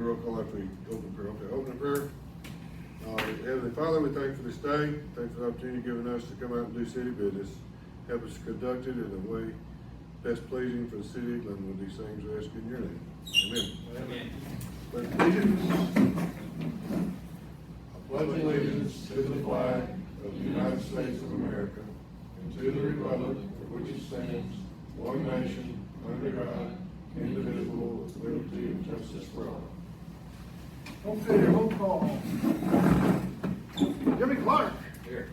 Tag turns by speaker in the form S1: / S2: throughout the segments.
S1: Roll call after we open prayer. Okay, open prayer. Heavenly Father, we thank you for this day. Thank you for the opportunity given us to come out and do city business. Help us conduct it in a way best pleasing for the city of Glenwood. These things we ask in your name. Amen. Pledge allegiance. I pledge allegiance to the flag of the United States of America and to the republic for which it stands, one nation, under God, indivisible, with liberty and justice for all.
S2: Okay, roll call. Jimmy Clark.
S3: Here.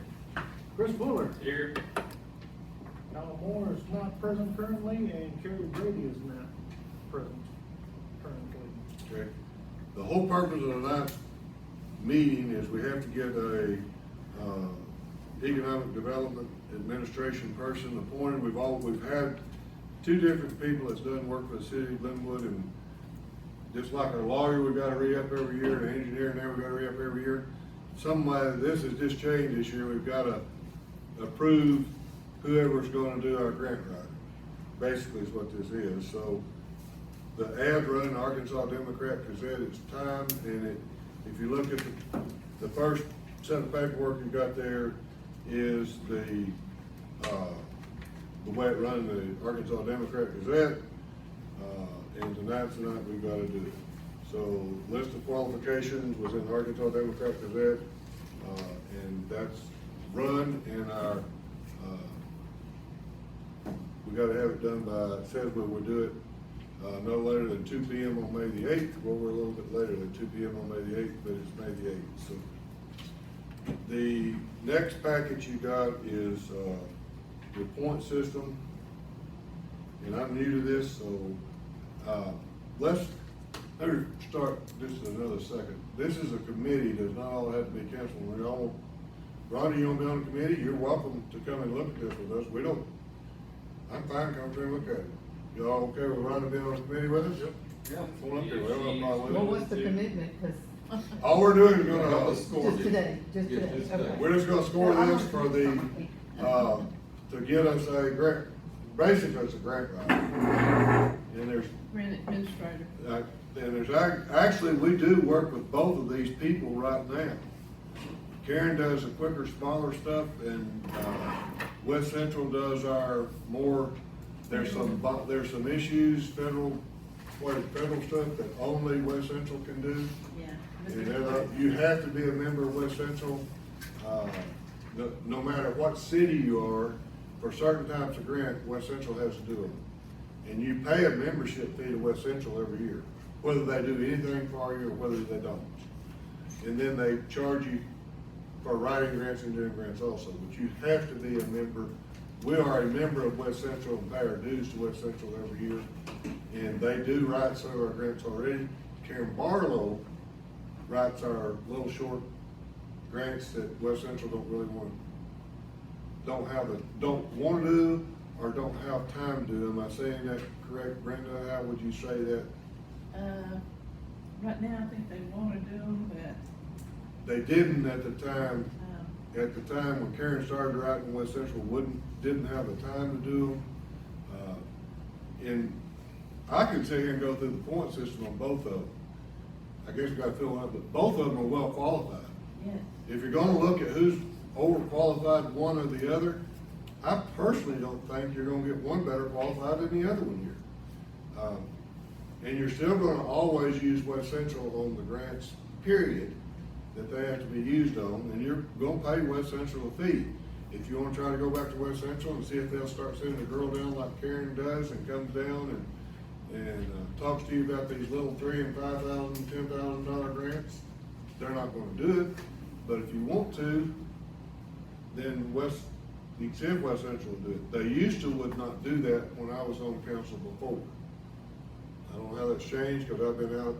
S2: Chris Fuller.
S3: Here.
S2: Alan Moore is not present currently, and Kerry Brady is not present currently.
S1: Okay. The whole purpose of tonight's meeting is we have to get a economic development administration person appointed. We've had two different people that's done work for the city of Glenwood, and just like our lawyer, we've got to re-up every year, and an engineer now we've got to re-up every year. This has just changed this year. We've got to approve whoever's going to do our grant writing. Basically is what this is. So the ad running Arkansas Democrat Gazette, it's time, and if you look at the first set of paperwork you've got there is the way it runs the Arkansas Democrat Gazette. And tonight we've got to do it. So list of qualifications was in the Arkansas Democrat Gazette, and that's run in our, we got to have it done by, it says we'll do it no later than 2 p.m. on May the 8th. Well, we're a little bit later than 2 p.m. on May the 8th, but it's May the 8th. So the next package you got is your point system, and I'm new to this, so let me start this in another second. This is a committee, does not all have to be council. Ronnie, you want to be on the committee? You're welcome to come and look at this with us. We don't, I'm fine, come through and look at it. You all okay with Ronnie being on the committee with us? Yep.
S4: Yeah.
S1: Well, okay, well, no problem with it.
S4: Well, what's the commitment? Cause
S1: All we're doing is gonna,
S4: just today, okay.
S1: we're just gonna score this for the, to get us a grant, basically it's a grant writer. And there's,
S5: Grant administrator.
S1: and there's actually, we do work with both of these people right now. Karen does the quicker, smaller stuff, and, West Central does our more, there's some issues, federal stuff that only West Central can do.
S5: Yeah.
S1: And you have to be a member of West Central, no matter what city you are, for certain types of grant, West Central has to do them. And you pay a membership fee to West Central every year, whether they do anything for you or whether they don't. And then they charge you for writing grants and doing grants also, but you have to be a member. We are a member of West Central and pay our dues to West Central every year. And they do write some of our grants already. Karen Barlow writes our little short grants that West Central don't really want, don't want to do or don't have time to do. Am I saying that correct, Brenda? How would you say that?
S5: Right now, I think they want to do them, but.
S1: They didn't at the time. At the time when Karen started writing, West Central didn't have the time to do them. And I can sit here and go through the point system on both of them. I guess we got to fill up, but both of them are well qualified.
S5: Yes.
S1: If you're going to look at who's overqualified one or the other, I personally don't think you're going to get one better qualified than the other one here. And you're still going to always use West Central on the grants, period, that they have to be used on, and you're going to pay West Central a fee. If you want to try to go back to West Central and see if they'll start sending a girl down like Karen does and comes down and talks to you about these little $3,000 and $5,000, $10,000 grants, they're not going to do it. But if you want to, then except West Central will do it. They used to would not do that when I was on council before. I don't know how that's changed because I've been out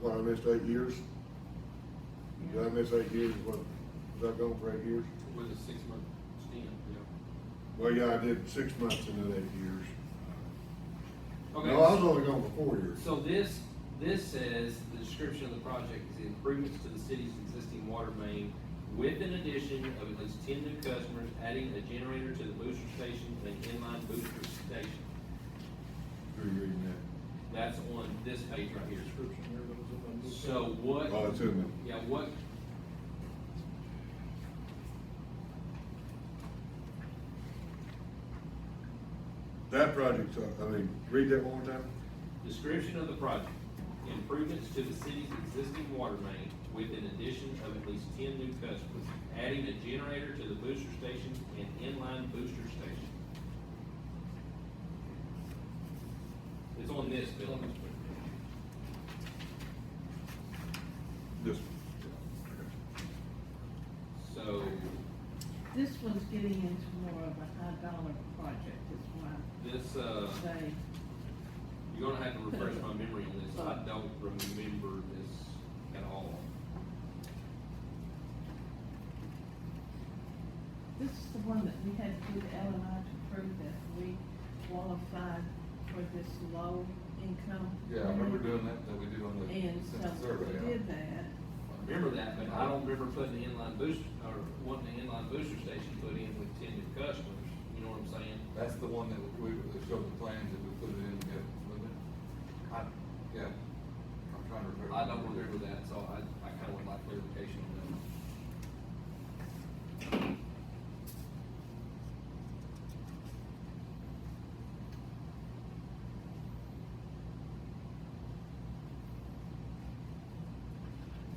S1: for, I missed 8 years. Did I miss 8 years? Was I gone for 8 years?
S3: It was a 6-month stint, yeah.
S1: Well, yeah, I did 6 months in that 8 years.
S3: Okay.
S1: No, I was only gone for 4 years.
S3: So this says the description of the project is improvements to the city's existing water main with an addition of at least 10 new customers, adding a generator to the booster station and an inline booster station.
S1: Who are you reading that?
S3: That's on this page right here.
S2: Description here, what is it?
S3: So what?
S1: Oh, it's in there.
S3: Yeah, what?
S1: That project, read that one more time.
S3: Description of the project. Improvements to the city's existing water main with an addition of at least 10 new customers, adding a generator to the booster station and inline booster station. It's on this bill.
S1: This.
S3: So,
S5: this one's getting into more of a high dollar project, is why
S3: this,
S5: they,
S3: you're gonna have to refresh my memory on this. I don't remember this at all.
S5: this is the one that we had to do the LMI to prove that we qualified for this low income.
S6: Yeah, I remember doing that we did on the
S5: And so
S6: survey.
S5: we did that.
S3: I remember that, but I don't remember putting the inline booster, or wanting the inline booster station put in with 10 new customers. You know what I'm saying?
S6: That's the one that that showed the plans that we put it in, yeah, wasn't it? Yeah, I'm trying to remember.
S3: I don't remember that, so I kinda would like clarification on that.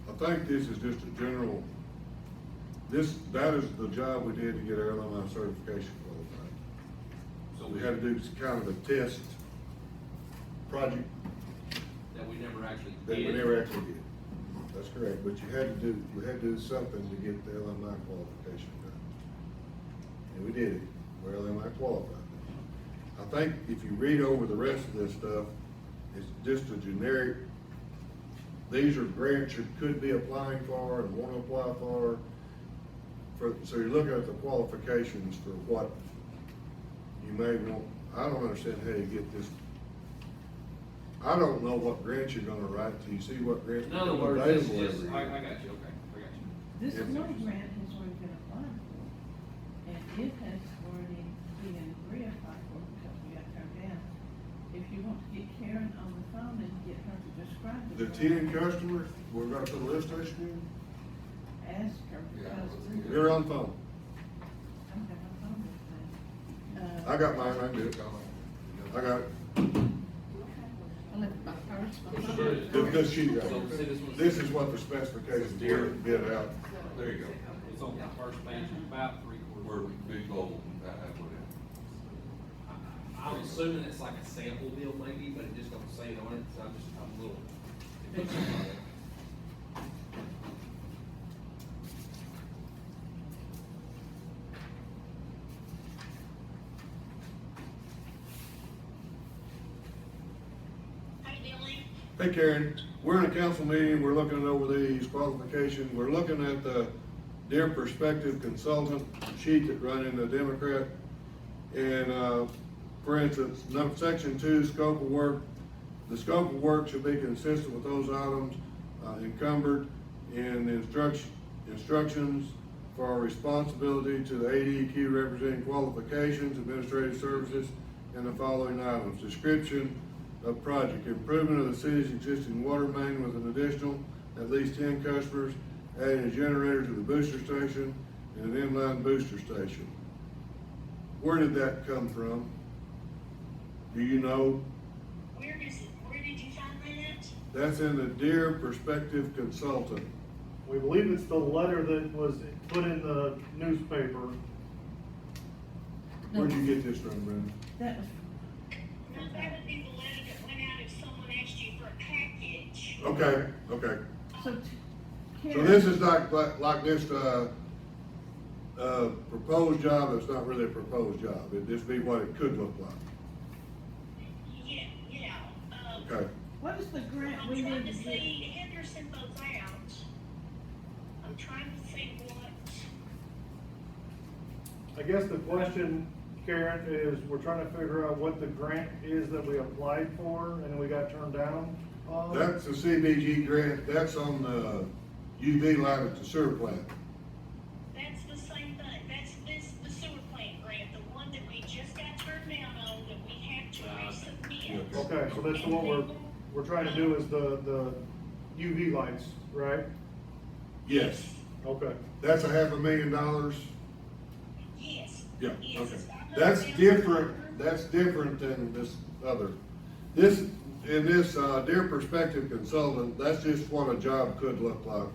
S1: I think this is just a general, that is the job we did to get our LMI certification qualified. So we had to do kind of a test project
S3: That we never actually
S1: that
S3: did.
S1: we never actually did. That's correct, but you had to do something to get the LMI qualification done. And we did it, we're LMI qualified. I think if you read over the rest of this stuff, it's just a generic, these are grants you could be applying for and want to apply for. So you're looking at the qualifications for what you may want. I don't understand how you get this. I don't know what grants you're gonna write till you see what grants
S3: In other
S1: become
S3: words, this
S1: available
S3: is,
S1: every
S3: I
S1: year.
S3: got you, okay, I got you.
S5: This
S1: Yes.
S5: low grant has already been applied for, and it has already been reapplied for because we got turned down. If you want to get Karen on the phone and get her to describe
S1: The
S5: the
S1: 10 customers, we're gonna put a lift station in,
S5: ask her,
S6: Yeah,
S5: because
S6: let's
S5: this-
S6: get
S1: you're on the phone.
S5: I don't have my phone with me.
S1: I got mine, I can do it. I got it.
S5: I left my purse, my
S3: This
S5: phone.
S3: is-
S1: This sheet right
S3: So,
S1: here.
S3: see this one?
S1: This is what the specifications were bid out.
S6: There you go.
S3: It's on the first page, about
S6: We're
S3: three-quarters.
S6: big gold and that halfway down.
S3: I'm assuming it's like a sample deal maybe, but it just don't say it on it, so I'm a little. It looks like it.
S1: Hey Karen, we're in a council meeting, we're looking over these qualifications, we're looking at the Dear Perspective Consultant sheet that run in the Democrat. And, for instance, section 2, scope of work, the scope of work should be consistent with those items encumbered in the instructions for our responsibility to the ADQ representing qualifications, administrative services, and the following items. Description of project, improvement of the city's existing water main with an additional at least 10 customers, adding a generator to the booster station and an inline booster station. Where did that come from? Do you know?
S7: Where did you find that?
S1: That's in the Dear Perspective Consultant.
S2: We believe it's the letter that was put in the newspaper.
S1: Where'd you get this from, Brenda?
S5: That was,
S7: No, that would be the letter that went out if someone asked you for a package.
S1: Okay, okay.
S5: so
S1: So
S5: Karen.
S1: this is like this, proposed job, it's not really a proposed job, it'd just be what it could look like.
S7: Yeah.
S1: Okay,
S5: What is the grant
S7: I'm
S5: we
S7: trying
S5: need
S7: to
S5: to get?
S7: see, Henderson goes out. I'm trying to see what,
S2: I guess the question, Karen, is we're trying to figure out what the grant is that we applied for and we got turned down on.
S1: that's the CBG grant, that's on the UV line at the sewer plant.
S7: that's the same thing, that's the sewer plant grant, the one that we just got turned down on, that we have to resubmit.
S1: Yeah.
S2: Okay, so that's what we're trying to do is the UV lights, right?
S1: Yes,
S2: Okay.
S1: that's $500,000.
S7: Yes.
S1: Yeah,
S7: Yes,
S1: okay.
S7: it's $500,000.
S1: That's different than this other. This, in this, Dear Perspective Consultant, that's just what a job could look like.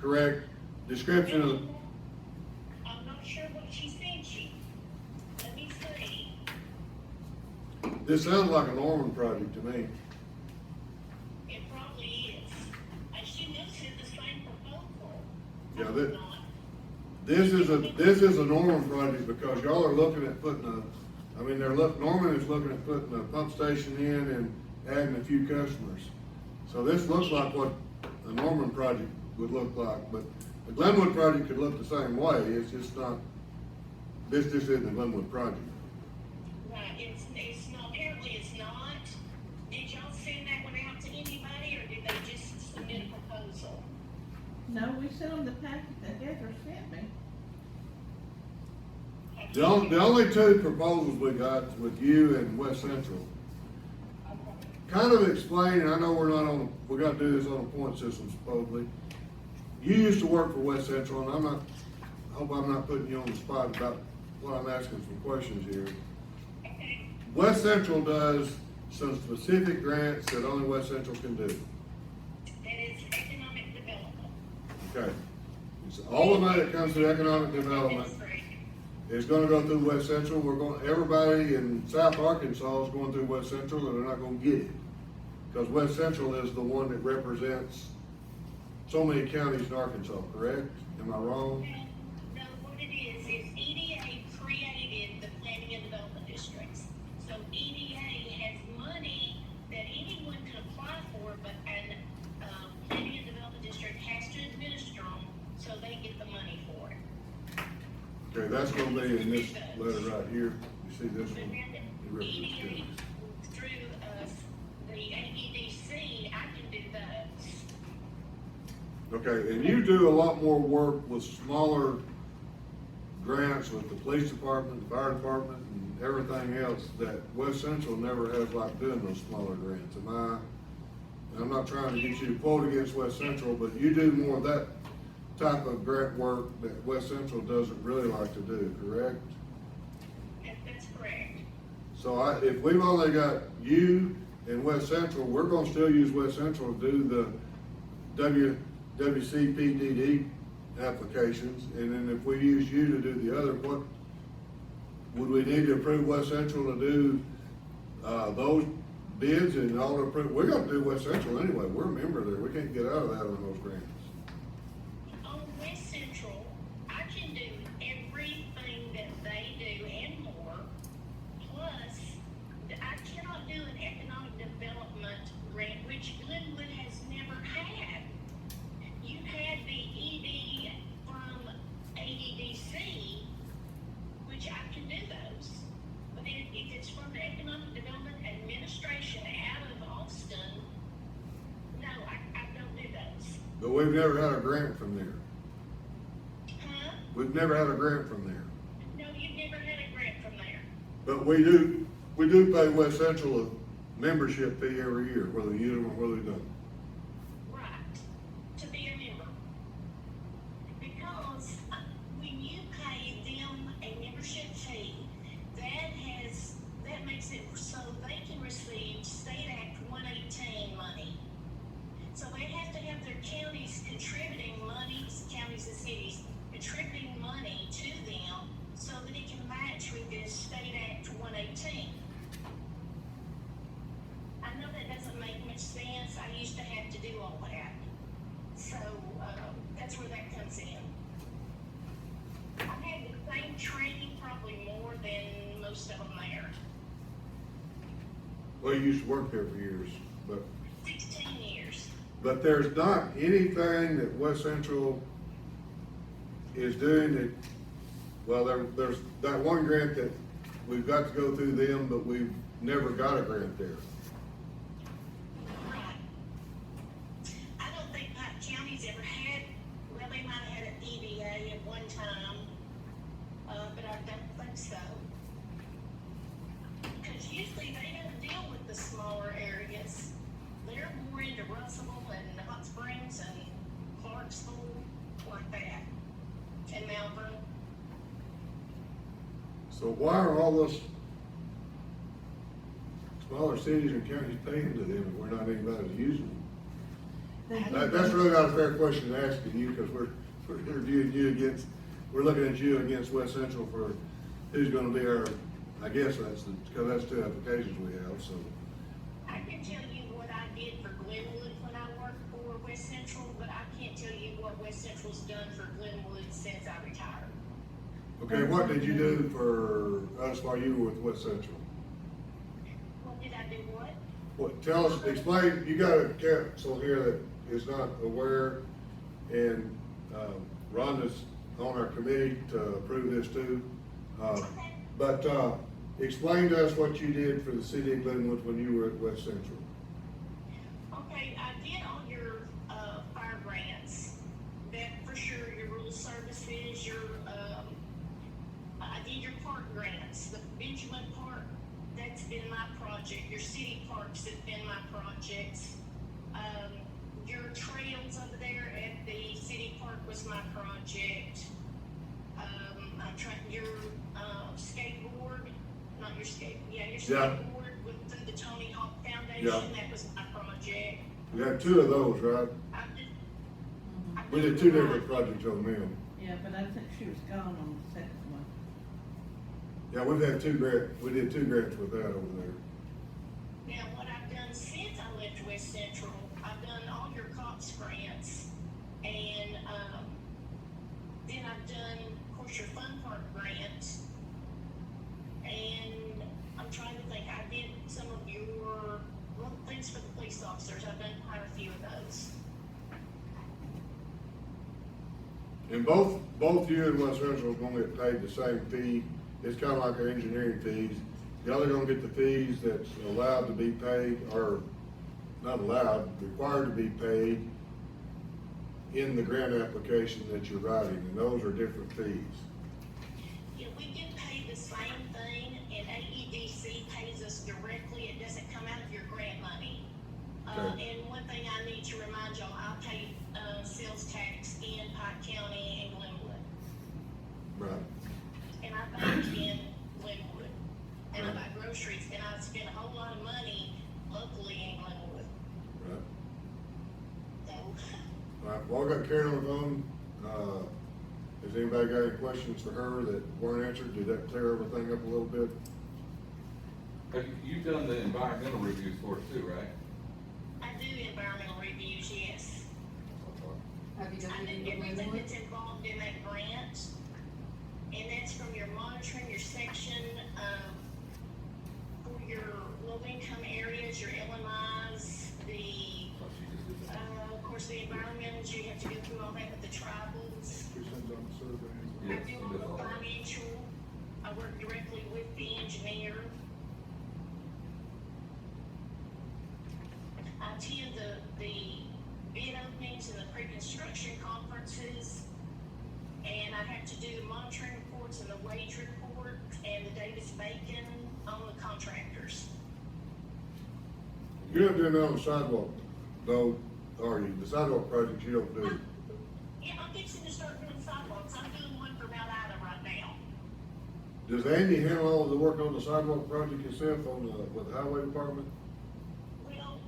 S1: Correct? Description of,
S7: I'm not sure what she sent you. Let me see.
S1: this sounds like a Norman project to me.
S7: It probably is. I should have sent the same proposal.
S1: Yeah,
S7: I
S1: that-
S7: did not.
S1: This is a Norman project because y'all are looking at putting Norman is looking at putting a pump station in and adding a few customers. So this looks like what a Norman project would look like, but the Glenwood project could look the same way, it's just not, this isn't the Glenwood project.
S7: Right, it's not, apparently it's not. Did y'all send that one out to anybody, or did they just submit a proposal?
S5: No, we sent them the packet that Heather sent me.
S1: The only two proposals we got with you and West Central. Kind of explain, I know we're gonna do this on a point system supposedly. You used to work for West Central, and I hope I'm not putting you on the spot about what I'm asking some questions here.
S7: Okay,
S1: West Central does some specific grants that only West Central can do.
S7: that is economic development.
S1: Okay. It's all the money that comes to economic development
S7: That's correct.
S1: is gonna go through West Central. Everybody in South Arkansas is going through West Central, and they're not gonna get it. Because West Central is the one that represents so many counties in Arkansas, correct? Am I wrong?
S7: No, what it is EDA created the planning and development districts. So EDA has money that anyone can apply for, but planning and development district has to administer them, so they get the money for it.
S1: Okay, that's gonna be in this letter right here. You see this
S7: But
S1: one?
S7: then
S1: It
S7: the
S1: represents
S7: EDA,
S1: counties.
S7: through, the AEDC, I can do those.
S1: Okay, and you do a lot more work with smaller grants with the police department, the fire department, and everything else that West Central never has like doing those smaller grants. And I'm not trying to get you to quote against West Central, but you do more of that type of grant work that West Central doesn't really like to do, correct?
S7: That's correct.
S1: So if we've only got you and West Central, we're gonna still use West Central to do the WCPDD applications, and then if we use you to do the other, what, would we need to approve West Central to do, those bids and all the approve, we're gonna do West Central anyway, we're a member there, we can't get out of that on those grants.
S7: On West Central, I can do everything that they do and more, plus, I cannot do an economic development grant, which Glenwood has never had. You had the ED from AEDC, which I can do those. But if it's from the Economic Development Administration out of Austin, no, I don't do those.
S1: But we've never had a grant from there,
S7: Huh?
S1: we've never had a grant from there.
S7: No, you've never had a grant from there.
S1: But we do pay West Central a membership fee every year, whether you use them or whether you don't.
S7: Right, to be a member. Because when you pay them a membership fee, that makes it so they can receive State Act 118 money. So they have to have their counties contributing money, counties and cities contributing money to them so that it can match with this State Act 118. I know that doesn't make much sense. I used to have to do all that. So, that's where that comes in. I've had the same training, probably more than most of them there.
S1: Well, you used to work there for years, but
S7: 16 years.
S1: there's not anything that West Central is doing that, well, there's that one grant that we've got to go through them, but we've never got a grant there.
S7: Right. I don't think Pike County's ever had, well, they might have had an EDA at one time, but I don't think so. Because usually they don't deal with the smaller areas. They're Russell and Hot Springs and Clarksville, like that, and Malvern.
S1: So why are all those smaller cities and counties paying to them if we're not anybody's using them? That's really not a fair question to ask of you, because we're interviewing you against, we're looking at you against West Central for who's gonna be our, I guess because that's two applications we have, so.
S7: I can tell you what I did for Glenwood when I worked for West Central, but I can't tell you what West Central's done for Glenwood since I retired.
S1: Okay, what did you do for us while you were with West Central?
S7: What did I do what?
S1: What, tell us, explain, you got a council here that is not aware, and, Rhonda's on our committee to approve this too. But, explain to us what you did for the city of Glenwood when you were at West Central.
S7: Okay, I did all your, fire grants, that for sure, your rural services, your, I did your park grants, the Benjamin Park, that's been my project, your city parks have been my projects. Your trails over there at the city park was my project. I'm trying, your, skateboard, not your your
S1: Yeah.
S7: skateboard with the Tony Hawk Foundation,
S1: Yeah.
S7: that was my project.
S1: We had two of those, right?
S7: I
S1: We did two different projects on them.
S5: Yeah, but I think she was gone on the second one.
S1: Yeah, we did two grants with that over there.
S7: Now, what I've done since I left West Central, I've done all your COPS grants, and, then I've done, of course, your Fun Park grant, and I'm trying to think, I did some of your, well, things for the police officers, I've done quite a few of those.
S1: And both you and West Central are gonna get paid the same fee. It's kinda like our engineering fees. Y'all are gonna get the fees that's allowed to be paid, or not allowed, required to be paid in the grant application that you're writing, and those are different fees.
S7: Yeah, we get paid the same thing, and AEDC pays us directly, it doesn't come out of your grant money.
S1: Okay.
S7: And one thing I need to remind y'all, I pay, sales tax in Pike County and Glenwood,
S1: Right.
S7: and I bank in Glenwood, and I buy groceries, and I spend a whole lot of money locally in Glenwood,
S1: Right.
S7: so.
S1: All right, well, I got Karen on the phone. Has anybody got any questions for her that weren't answered? Did that clear everything up a little bit?
S6: You've done the environmental reviews for us too, right?
S7: I do environmental reviews, yes.
S4: Have you done
S7: I do
S4: any
S7: everything
S4: Glenwood?
S7: that's involved in that grant, and that's from your monitoring, your section, for your low-income areas, your LMIs, the,
S6: Oh, she just did that.
S7: of course, the environmentals, you have to go through all that with the tribals.
S1: She sends out the surveys.
S7: I
S6: Yes,
S7: do
S6: she
S7: all
S6: does
S7: the
S6: all that.
S7: financial, I work directly with the engineer. I attend the bid openings and the pre-construction conferences, and I have to do the monitoring reports and the wage report and the Davis-Bacon on the contractors.
S1: You're not doing that on the sidewalk, though, are you? The sidewalk projects you don't do.
S7: Yeah, I'm fixing to start doing sidewalks, I'm doing one for Mount Ida right now.
S1: Does Andy handle all the work on the sidewalk project himself with the highway department?
S7: Well,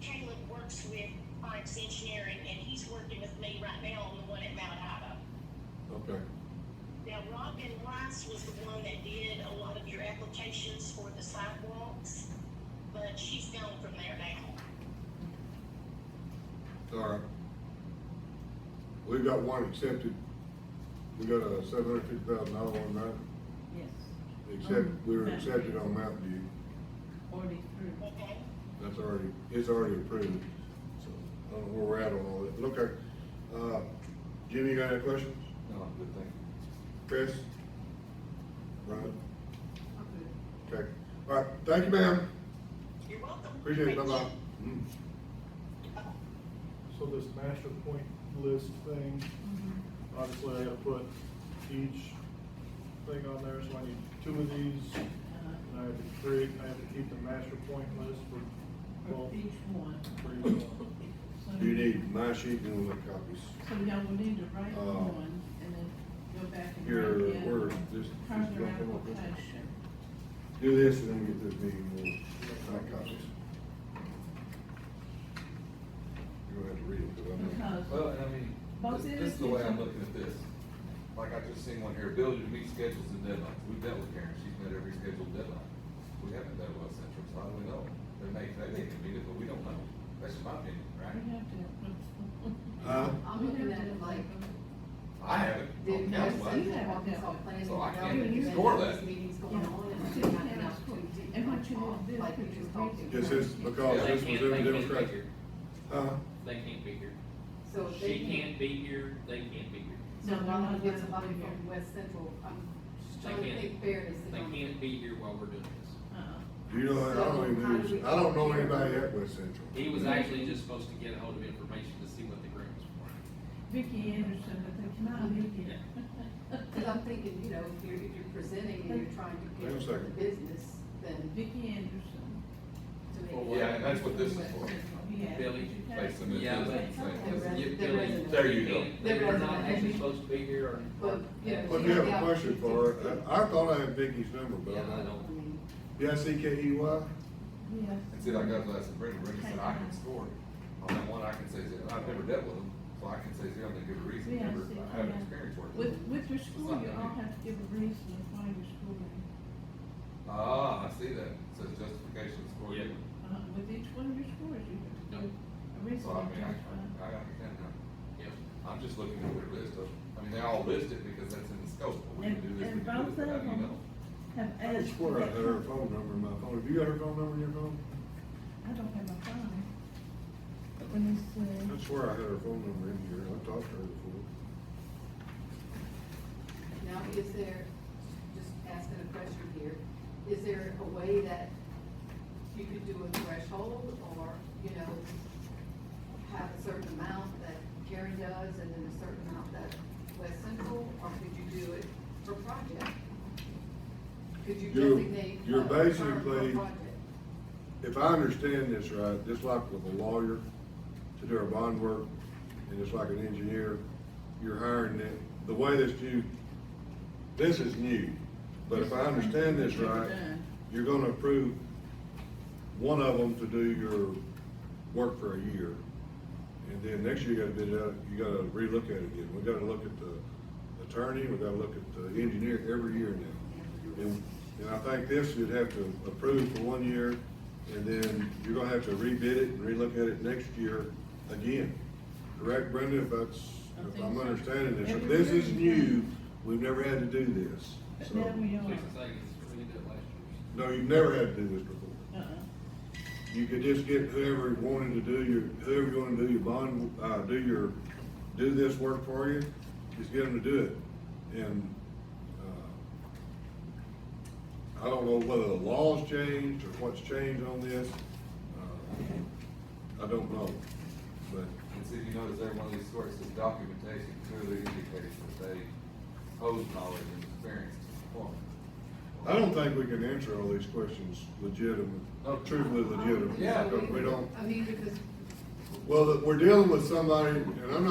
S7: Caleb works with Onyx Engineering, and he's working with me right now on the one at Mount Ida.
S1: Okay.
S7: Now, Robin Rice was the one that did a lot of your applications for the sidewalks, but she's gone from there now.
S1: All right. We've got one accepted. We got a $750,000 one, right?
S5: Yes,
S1: We were accepted on Mountain View.
S5: already through.
S7: Okay?
S1: It's already approved. So, I don't know where we're at on all that. But okay. Jimmy, you got any questions?
S6: No, I'm good, thank you.
S1: Chris? Brian?
S4: Okay.
S1: Okay. All right. Thank you, ma'am.
S7: You're welcome.
S1: Appreciate it.
S7: Thank you.
S1: Bye-bye.
S2: So this master point list thing, obviously I gotta put each thing on there, so I need 2 of these. And I have to keep the master point list for both
S5: each one. So
S1: Do you need my sheet and we'll make copies?
S5: So y'all will need to write
S1: Uh,
S5: one and then go back and
S1: Here,
S5: write in
S1: where, this,
S5: further
S1: don't come up with this.
S5: application.
S1: Do this and then get this meeting, we'll make copies. You're gonna have to read it, because I'm not.
S5: Because
S6: Well, and I mean,
S5: both
S6: this is the way I'm
S5: entities-
S6: looking at this. Like I just seen one here, ability to meet schedules and deadlines. We've dealt with Karen, she's met every scheduled deadline. We haven't done West Central, so how do we know? They can meet it, but we don't know. That's just my opinion, right?
S5: We have to.
S4: I'm looking at it like,
S6: I haven't.
S4: did
S6: on
S4: West
S6: council, I
S5: You
S4: Central,
S5: haven't.
S4: Arkansas Planning
S6: So I can't
S4: Development,
S6: score
S4: there's
S6: that.
S4: meetings going
S5: Yeah.
S4: on, and
S5: See,
S4: they have
S5: and
S4: an
S5: that's
S4: opportunity to
S5: and what you
S4: talk,
S5: need to do is
S4: like we
S5: put
S4: just
S5: your
S4: talked
S5: reason.
S4: to.
S1: This is because
S3: They
S1: this was
S3: can't-
S1: in
S3: they
S1: the
S3: can't be
S1: Democrat.
S3: here. They can't be here.
S4: So if they
S3: She can't be here, they can't be here.
S4: So
S5: No,
S4: why
S5: they're
S4: not
S5: not
S4: get
S5: allowed
S4: somebody
S5: to be
S4: from
S5: here.
S4: West Central, I'm just
S3: They
S4: trying to
S3: can't-
S4: think fairness.
S3: They can't be here while we're doing this.
S1: Do you know, I don't even
S4: So, how do we
S1: know, I don't know
S4: get here?
S1: anybody at West Central.
S3: He was actually just supposed to get a hold of information to see what the grant was for.
S5: Vicky Anderson, but they cannot be here.
S4: Cause I'm thinking, you know, if you're presenting and you're trying to
S1: Hang on a
S4: get
S1: second.
S4: business, then
S5: Vicky Anderson.
S4: to me.
S6: Well, yeah, and that's what this is for.
S5: Yeah.
S3: Billy,
S6: Place them in
S3: Yeah,
S6: the
S3: but-
S6: same.
S3: Yeah,
S4: They're
S3: Billy,
S4: residents.
S6: There you go.
S3: They're
S4: They're
S3: not actually
S4: residents.
S3: supposed to be here or.
S4: But, you know,
S1: What do you have a question for? I thought I had Vicky's number, but
S3: Yeah,
S1: I
S3: I
S1: don't.
S3: don't.
S4: I mean,
S1: B-I-C-K-E-Y?
S5: Yes.
S6: And see, like I was asking Brenda said I can score on that one, I can say, I've never dealt with them, so I can say, I'm gonna give a reason,
S5: Yeah,
S6: never,
S5: see,
S6: I haven't
S5: yeah.
S6: experienced working.
S5: With your
S6: It's
S5: school,
S6: not
S5: you
S6: gonna
S5: all
S6: be-
S5: have to give a reason of why you're schooling.
S6: Ah, I see that, it says justification of score
S3: Yeah.
S6: given.
S5: With each one of your scores, you have to give a reason.
S6: So I mean,
S5: of
S6: I understand now.
S3: Yep.
S6: I'm just looking at their list of, I mean, they all list it because that's in the scope, but we can do this, we
S5: And
S6: can do
S5: both
S6: this, but how
S5: of
S6: do you
S5: them
S6: know?
S5: have
S1: I
S5: asked.
S1: swear I had her phone number in my phone. Have you got her phone number in your phone?
S5: I don't have my phone. But when you say.
S1: I swear I had her phone number in here. I talked to her before.
S4: now, is there, just asking a question here, is there a way that you could do a threshold or, you know, have a certain amount that Karen does and then a certain amount that West Central, or could you do it per project? Could you
S1: You're-
S4: designate?
S1: you're
S4: a term
S1: basically-
S4: per project?
S1: If I understand this right, just like with a lawyer to do our bond work, and just like an engineer, you're hiring them, the way this is new, but if I understand this right, you're gonna approve one of them to do your work for a year. And then next year you gotta bid it out, you gotta relook at it again. We gotta look at the attorney, we gotta look at the engineer every year now. And I think this you'd have to approve for 1 year, and then you're gonna have to rebid it and relook at it next year again. Correct, Brenda, if I'm understanding this? If this is new, we've never had to do this.
S5: But
S1: So,
S5: now we are.
S3: Six and seconds, we did it last year.
S1: no, you've never had to do this before. You could just get whoever wanted to do whoever you wanna do your bond, do this work for you, just get them to do it. And, I don't know whether the law's changed or what's changed on this. I don't know, but
S6: And see, if you notice every one of these scores, says documentation clearly indicates that they pose knowledge and experience to perform.
S1: I don't think we can answer all these questions truthfully legitimate.
S6: Yeah.
S1: Because we don't.
S4: I mean, because
S1: Well, we're dealing with somebody, and I'm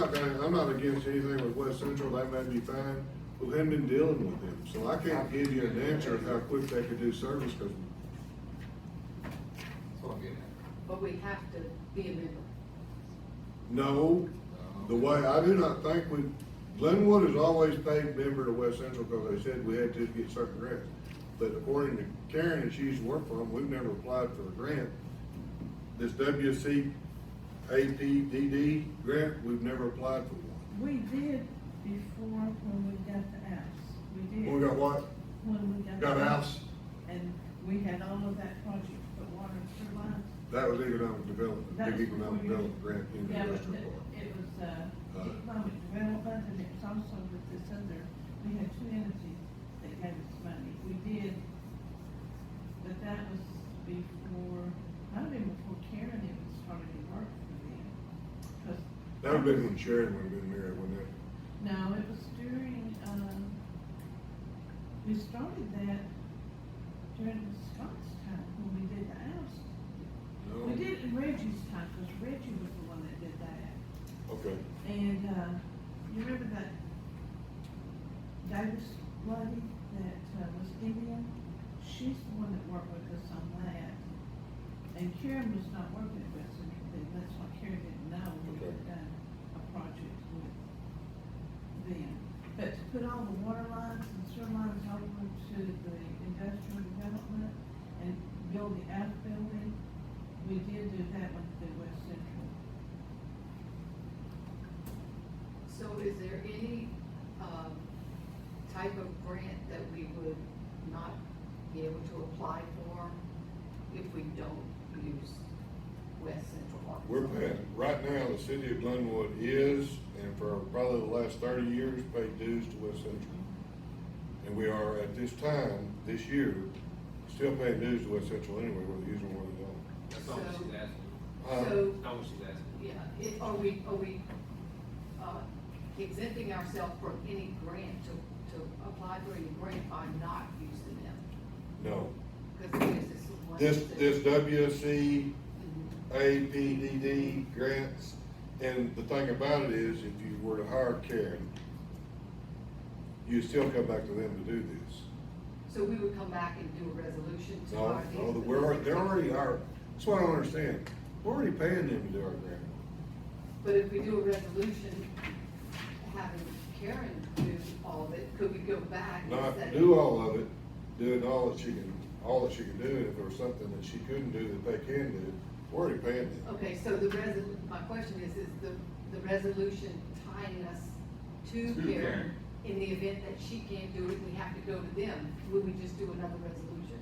S1: not against anything with West Central, they may be fine, but we haven't been dealing with them. So I can't give you an answer of how quick they could do service, because
S6: That's what I'm getting at.
S4: but we have to be a member.
S1: no, the way, I do not think Glenwood has always paid member to West Central because they said we had to get certain grants. But according to Karen, and she used to work for them, we've never applied for a grant. This WCAPDD grant, we've never applied for one.
S5: We did before when we got the house. We did.
S1: We got what?
S5: When we got.
S1: Got a
S5: the
S1: house?
S5: And we had all of that project for water and sewer lines.
S1: That was economic development,
S5: That
S1: big
S5: was
S1: economic
S5: before you-
S1: development grant in the
S5: Yeah, but
S1: industrial park.
S5: it was, economic development, and it was also with this other, we had two entities that gave us money. We did, but that was before, might have been before Karen even started to work for them. 'Cause
S1: That would've been when Sharon would've been married, wouldn't it?
S5: No, it was during, we started that during Scott's time, when we did the house.
S1: No.
S5: We did it in Reggie's
S1: Okay,
S5: And, you remember that Davis lady that, was Indian? She's the one that worked with us on that. And Karen was not working at West Central then, that's why Karen didn't know we
S1: Okay.
S5: had done a project with them. But to put all the water lines and sewer lines over to the industrial development and build the outbuilding, we did do that one through West Central.
S4: So is there any, type of grant that we would not be able to apply for if we don't use West Central?
S1: we're paying, right now, the city of Glenwood is, and for probably the last 30 years, paid dues to West Central. And we are, at this time, this year, still paying dues to West Central anyway, whether they use them or they don't.
S3: That's not what she's asking.
S4: So,
S3: That's not what she's asking.
S4: yeah, are we exempting ourselves from any grant to apply for any grant by not using them?
S1: No.
S4: Because this is one.
S1: This WC,
S4: Mhm.
S1: APDD grants, and the thing about it is, if you were to hire Karen, you still come back to them to do this.
S4: So we would come back and do a resolution to
S1: No,
S4: hire these?
S1: no, they're already hired, that's what I don't understand, we're already paying them to do our grant.
S4: But if we do a resolution having Karen do all of it, could we go back?
S1: Not
S4: and say-
S1: do all of it, doing all that she can do, and if there was something that she couldn't do that they can do, we're already paying them.
S4: Okay, so my question is the resolution tying us to
S6: To
S4: Karen
S6: Karen.
S4: in the event that she can't do it, we have to go to them, would we just do another resolution?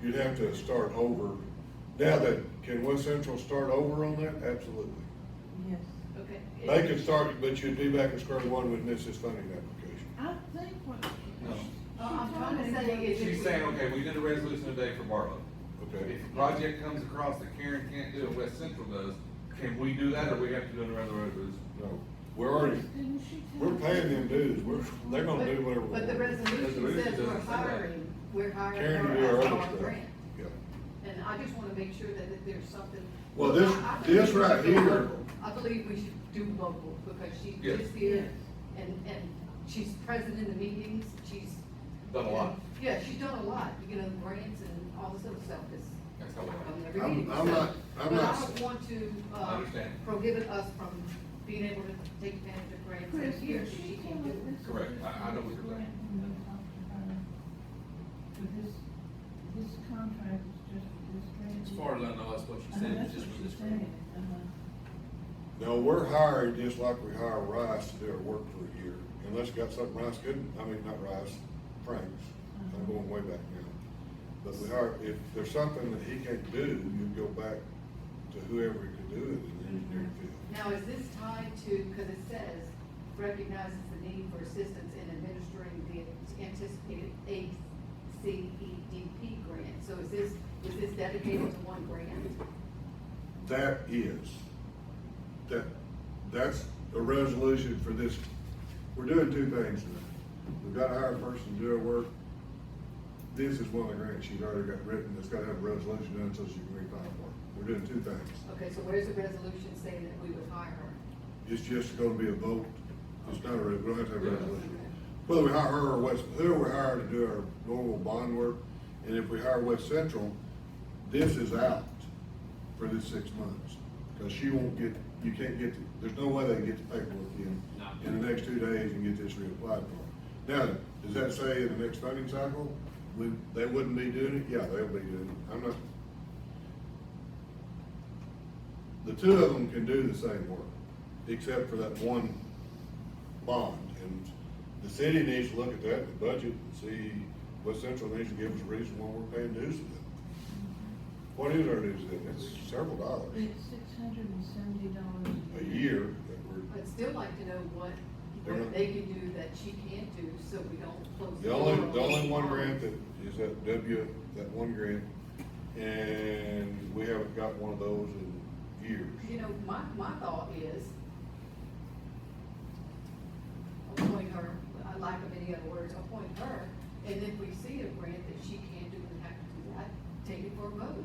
S1: You'd have to start over. Now that, can West Central start over on that? Absolutely.
S5: Yes.
S4: Okay.
S1: They could start, but you'd be back at square one with miss this funding application.
S5: I think what.
S6: No.
S4: I'm trying to say is. if
S6: She's
S4: we-
S6: saying, okay, we did a resolution today for Barlow.
S1: Okay.
S6: If a project comes across that Karen can't do and West Central does, can we do that, or we have to do another resolution?
S1: No, we're already,
S5: Didn't she tell
S1: we're
S5: us?
S1: paying them dues, they're gonna do whatever.
S4: But the
S1: we want.
S4: resolution
S6: Resolution
S4: says
S6: doesn't say that.
S4: we're hiring
S1: Karen to do
S4: her
S1: our
S4: as
S1: other
S4: our
S1: stuff.
S4: grant.
S1: Yeah.
S4: And I just wanna make sure that if there's something.
S1: Well,
S4: I believe
S1: this
S4: we should
S1: right
S4: go
S1: here-
S4: local. I believe we should do local, because she's
S6: Yes.
S4: just here, and she's present in the meetings, she's.
S6: Done a lot.
S4: Yeah, she's done a lot, grants and all this other stuff, is
S6: That's how we
S4: on
S6: have it.
S4: every
S1: I'm-
S4: meeting.
S1: I'm
S4: So-
S1: not- I'm
S4: But
S1: not-
S4: I don't want to,
S6: I understand.
S4: prohibit us from being able to take advantage of grants
S5: Chris,
S4: this year,
S5: did
S4: if
S5: she
S4: she
S5: tell
S4: can't do
S5: us
S4: it.
S5: this is
S6: Correct.
S5: just
S6: I know what you're saying.
S5: grant when we talked to her? For this contract is just for this grant?
S3: As far as I know, that's what she
S5: Uh-huh,
S3: said,
S5: that's
S3: just
S5: what
S3: for
S5: she
S3: this
S5: said.
S3: grant.
S1: No, we're hiring just like we hire Rice to do our work for a year, unless you got something Rice couldn't, not Rice, Frank's, I'm going way back now. But we hire, if there's something that he can't do, you go back to whoever can do it in the engineering field.
S4: Now, is this tied to, because it says recognizes the need for assistance in administering the anticipated ACEDP grant? So is this dedicated to one grant?
S1: That's a resolution for this, we're doing two things tonight. We've got to hire a person to do our work. This is one of the grants she's already got written, it's got to have a resolution done so she can refile for it. We're doing two things.
S4: Okay, so where's the resolution saying that we would hire her?
S1: It's just gonna be a vote, it's not we don't have to have a resolution. Whether we hire her or whoever we hire to do our normal bond work, and if we hire West Central, this is out for this 6 months. Cause she won't get, you can't get, there's no way they can get the paperwork in the next 2 days and get this reapplied for. Now, does that say in the next funding cycle, they wouldn't be doing it? Yeah, they'll be doing it, I'm not. The two of them can do the same work, except for that one bond, and the city needs to look at that, the budget, and see, West Central needs to give us a reason why we're paying dues to them. What is our dues to them? It's several dollars
S5: It's $670
S1: a year that we're,
S4: I'd still like to know what
S1: They're not-
S4: they can do that she can't do, so we don't close the
S1: the
S4: door.
S1: only
S4: on
S1: one
S4: the
S1: grant that is that one grant, and we haven't got one of those in years.
S4: My thought is, appoint her, I lack of any other words, appoint her, and if we see a grant that she can't do and have to do that, take it for a vote.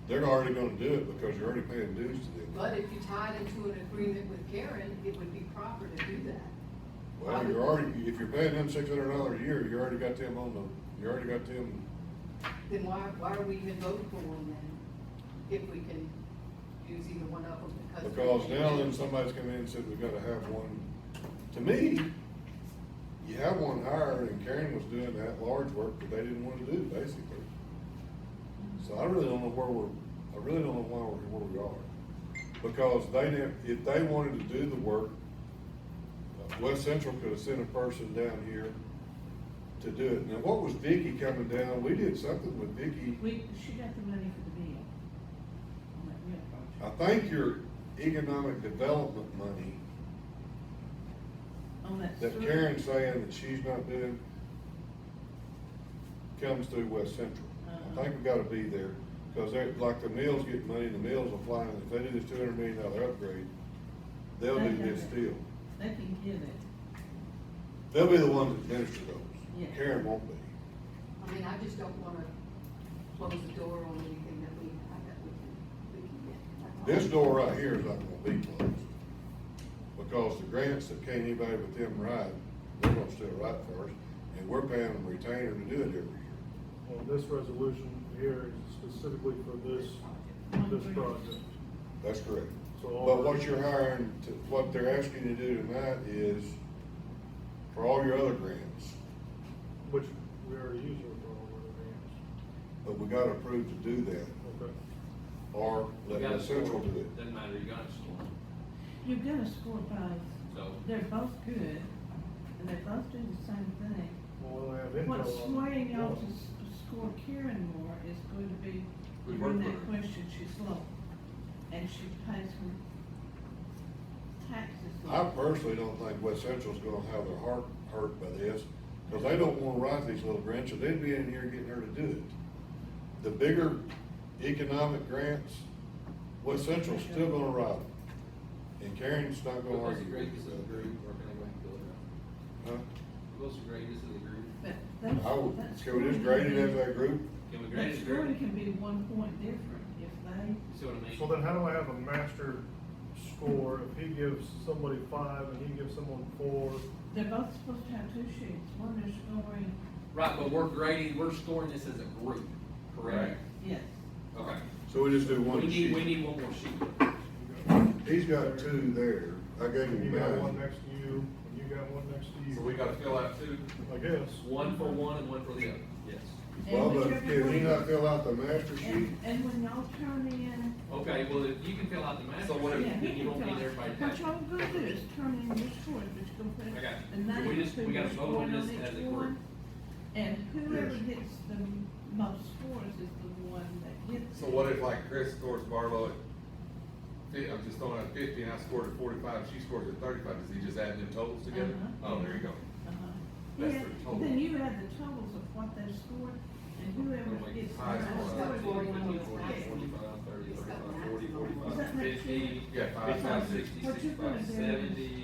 S1: they're already gonna do it because you're already paying dues to them.
S4: But if you tied into an agreement with Karen, it would be proper to do that.
S1: Well, you're already, if you're paying them $600 a year, you already got them on the, you already got them.
S4: Then why are we even voting for one then? If we can use either one of them because.
S1: Because now then somebody's come in and said we gotta have one. To me, you have one hired and Karen was doing that large work that they didn't wanna do, basically. So I really don't know where I really don't know where we are. Because if they wanted to do the work, West Central could have sent a person down here to do it. Now, what was Vicky coming down? We did something with Vicky.
S5: She got the money for the bill. On that real
S1: I
S5: project.
S1: think your economic development money
S5: On that.
S1: that
S5: sewer-
S1: Karen's saying that she's not doing comes through West Central. I think we gotta be there, cause they're, like the mills get money, the mills applying, if they do this $200 million upgrade, they'll do this deal.
S5: They can get it.
S1: They'll be the ones that administer those.
S5: Yeah.
S1: Karen won't be.
S4: I mean, I just don't wanna close the door on anything that we have that we can get. That's all.
S1: This door right here is not gonna be closed. Because the grants that can't anybody but them write, they're gonna still write for us, and we're paying them retainer to do it every year.
S2: Well, this resolution here is specifically for this project.
S1: That's correct.
S2: So all
S1: But what you're hiring, what they're asking you to do tonight is for all your other grants,
S2: Which we already use it for all of our grants.
S1: but we gotta approve to do that,
S2: Okay.
S1: or
S3: You
S1: let
S3: gotta
S1: West Central
S3: score.
S1: do it.
S3: Doesn't matter, you gotta score.
S5: You've got to score both.
S3: So,
S5: They're both good, and they both do the same thing.
S2: Well, we have intel on.
S5: What's swaying y'all to
S2: one.
S5: score Karen more is going to be,
S6: We
S5: in
S6: work
S5: that
S6: with her.
S5: question, she's low. And she pays her taxes.
S1: I
S5: low.
S1: personally don't think West Central's gonna have their heart hurt by this, because they don't wanna write these little grants, so they'd be in here getting her to do it. The bigger economic grants, West Central's still gonna write them. And Karen's not gonna
S3: what's the
S1: argue with
S3: greatest of the
S1: you
S3: group,
S1: about
S3: or can I go ahead and fill it
S1: that. Huh?
S3: out? What's the greatest of the group?
S5: But that's.
S1: I would,
S5: that
S1: can we just
S5: scoring
S1: grade it
S5: can
S1: as
S5: be-
S1: that group?
S3: Can we
S5: That
S3: grade it?
S5: scoring can be 1 point different if they,
S3: You see what I mean?
S2: So then how do I have a master score if he gives somebody 5 and he gives someone 4?
S5: they're both supposed to have 2 sheets. One they're scoring,
S3: Right, but we're scoring this as a group, correct?
S5: yes.
S3: Okay.
S1: So we just do one
S3: We
S1: sheet.
S3: need one more sheet.
S1: He's got 2 there, I gave him
S2: You got one
S1: 9.
S2: next to you, and you got one next to you.
S6: So we gotta fill out two.
S2: I guess.
S3: One for one and one for the other, yes.
S1: Well,
S5: And
S1: but
S5: whichever
S1: can he
S5: one-
S1: not fill out the master sheet?
S5: And when y'all turn in,
S3: Okay, well, if you can fill out the master
S6: So what if-
S3: sheet,
S5: yeah, he
S3: then you
S5: can
S3: don't
S5: fill
S3: need
S5: out.
S3: everybody to
S5: What
S3: touch.
S5: y'all gonna do is turn in your scores, but you're gonna put
S3: I got
S5: the
S3: you. So we
S5: name
S3: just-
S5: of
S3: we
S5: who
S3: gotta
S5: you're
S3: vote on
S5: scoring on
S3: this as
S5: each
S3: a group.
S5: one. And whoever
S1: Yes.
S5: gets the most scores is the one that gets.
S6: So what if like Chris scores Barlow at, I'm just throwing out 50 and I scored at 45, she scores at 35, does he just add them totals together?
S5: Uh-huh.
S6: Oh, there you go.
S5: Uh-huh.
S6: That's
S5: Yeah,
S6: the total.
S5: then you add the totals of what they scored, and whoever
S3: Like
S5: gets the
S6: high
S5: most
S6: score.
S5: scores.
S3: 40, 40,
S5: Yeah.
S3: 45, 30, 35, 40,
S5: Does
S3: 45,
S5: that make
S3: 50,
S6: Yeah,
S3: 55,
S6: 5,
S3: 60,
S5: What you're
S3: 65,
S5: gonna do-
S3: 70.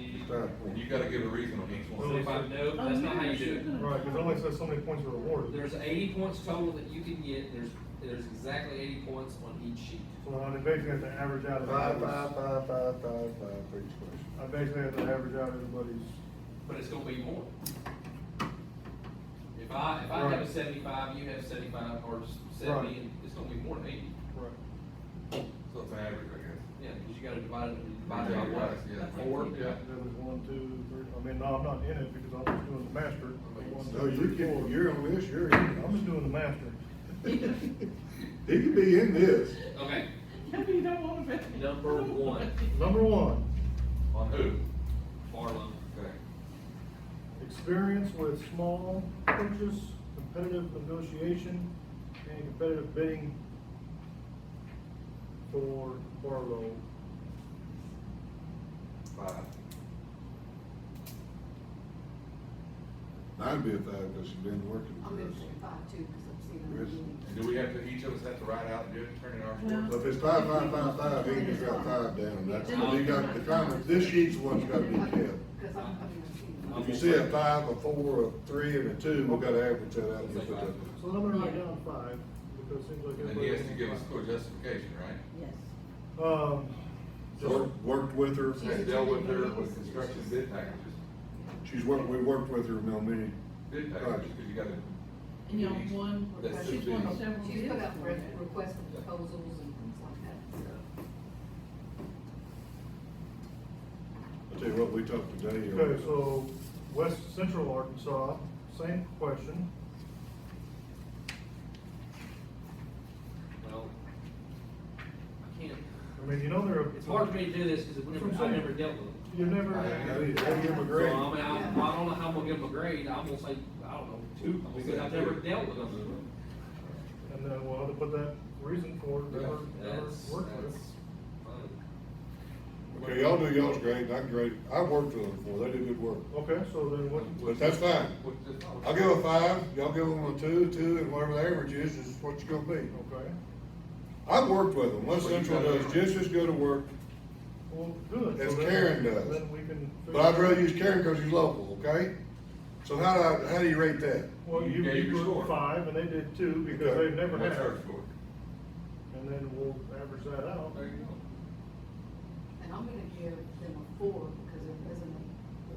S6: And you gotta give a reason on each one.
S3: 75, no, that's not how you do it.
S2: Right, because it only says so many points are awarded.
S3: There's 80 points total that you can get, there's exactly 80 points on each sheet.
S2: So I basically have to average out.
S1: 5,
S2: everybody's-
S1: 5, 5, 5, 5, 5 for each question.
S2: I basically have to average out everybody's.
S3: But it's gonna be more. If I have a
S2: Right.
S3: 75, you have 75, or 70,
S2: Right.
S3: and it's gonna be more than 80.
S2: Right.
S6: So it's an average, I guess.
S3: Yeah, because you gotta divide it
S6: Yeah,
S3: by
S6: you're
S3: what?
S6: right, yeah.
S3: 4?
S6: Yeah.
S2: There was 1, 2, 3, I mean, no, I'm not in it because I'm just doing the master.
S1: No, you can, you're on this, you're
S2: I'm
S1: in
S2: just doing the master.
S1: this. He could be in this.
S3: Okay,
S5: Maybe you don't wanna be.
S3: Number 1.
S2: Number 1,
S6: On who?
S3: Barlow.
S6: Okay.
S2: experience with small purchase, competitive negotiation, and competitive bidding for Barlow.
S6: 5.
S1: I'd be a 5 because she's been working.
S4: I'm gonna say 5 too, because I'm seeing them.
S1: Yes.
S6: And do we have to, each of us have to write out and do it, turn in our
S5: No.
S6: scores?
S1: So if it's 5, 5, 5, 5, he can just write 5 down, that's, you got the comment, this sheet's the one's gotta be kept.
S4: Because I'm seeing.
S1: If you see a 5, a 4, a 3, and a 2, we gotta average that out and just put that.
S2: So I'm gonna write down 5, because it seems like
S6: And then
S2: everybody.
S6: he has to give us a justification, right?
S5: Yes.
S1: Worked with her.
S6: Has dealt with her with construction bid packages.
S1: We worked with her on many.
S6: Bid packages, because you gotta.
S5: And y'all won,
S6: That's
S5: she's
S6: the
S5: won
S6: bid.
S5: several bids.
S4: She's put out
S5: for it.
S4: requests for proposals and things like that, so.
S1: I'll tell you what, we talked today.
S2: Okay, so West Central Arkansas, same question.
S3: Well, I can't,
S2: I mean, you know, they're.
S3: it's hard for me to do this because I've never dealt with them.
S2: You never.
S1: How do you give them a
S3: So,
S1: grade?
S3: I mean, I don't know how I'm gonna give them a grade, I'm gonna say, I don't know, 2, because I've never dealt with them.
S2: And then we'll have to put that reason for it, never
S3: That's
S2: worked with.
S3: fine.
S1: Okay, y'all do y'all's grade, and I can grade, I've worked with them before, they do good work.
S2: Okay, so then what?
S1: But that's fine. I'll give a 5, y'all give them a 2, and whatever the average is what you're gonna be.
S2: Okay,
S1: I've worked with them, West Central does just as good a work,
S2: well, good.
S1: As
S2: So then-
S1: Karen does.
S2: Then we can.
S1: but I'd rather use Karen because he's local, okay? So how do you rate that?
S2: Well,
S6: You
S2: you
S6: gave your
S2: put
S6: score.
S2: 5 and they did 2 because
S1: Okay.
S2: they've never
S6: What's
S2: had.
S6: our score?
S2: And then we'll average that out.
S6: There you go.
S4: And I'm gonna give them a 4 because their resume.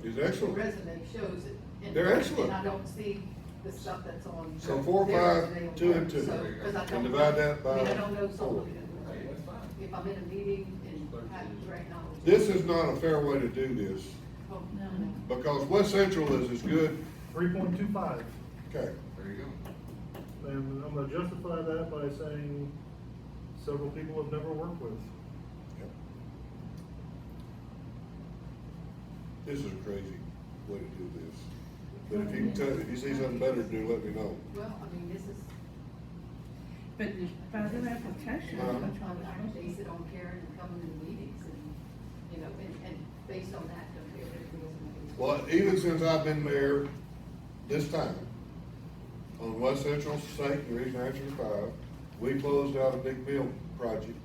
S1: Is excellent.
S4: Their resume shows it. And-
S1: They're excellent.
S4: And I don't see the stuff that's on.
S1: So 4,
S4: their
S1: 5,
S4: resume on
S1: 2, and
S4: there.
S1: 2.
S4: So, 'cause I
S1: And
S4: don't
S1: divide
S4: know-
S1: that by
S4: I mean, I don't know
S1: 4.
S4: somebody
S6: Hey, that's fine.
S4: if I'm in a meeting and have great knowledge.
S1: This is not a fair way to do this,
S4: Oh,
S5: No.
S1: because West Central is as good,
S2: 3.25.
S1: okay,
S6: There you go.
S2: And I'm gonna justify that by saying several people have never worked with.
S1: Yep. This is a crazy way to do this. But if you see something better to do, let me know.
S4: Well, I mean, this is,
S5: But by their application,
S1: Uh-huh.
S5: which one
S4: I can base it on Karen and coming to the meetings and, you know, and based on that, compare their resumes.
S1: Well, even since I've been mayor this time, on West Central's sake, the reason I answered 5, we closed out a big mill project.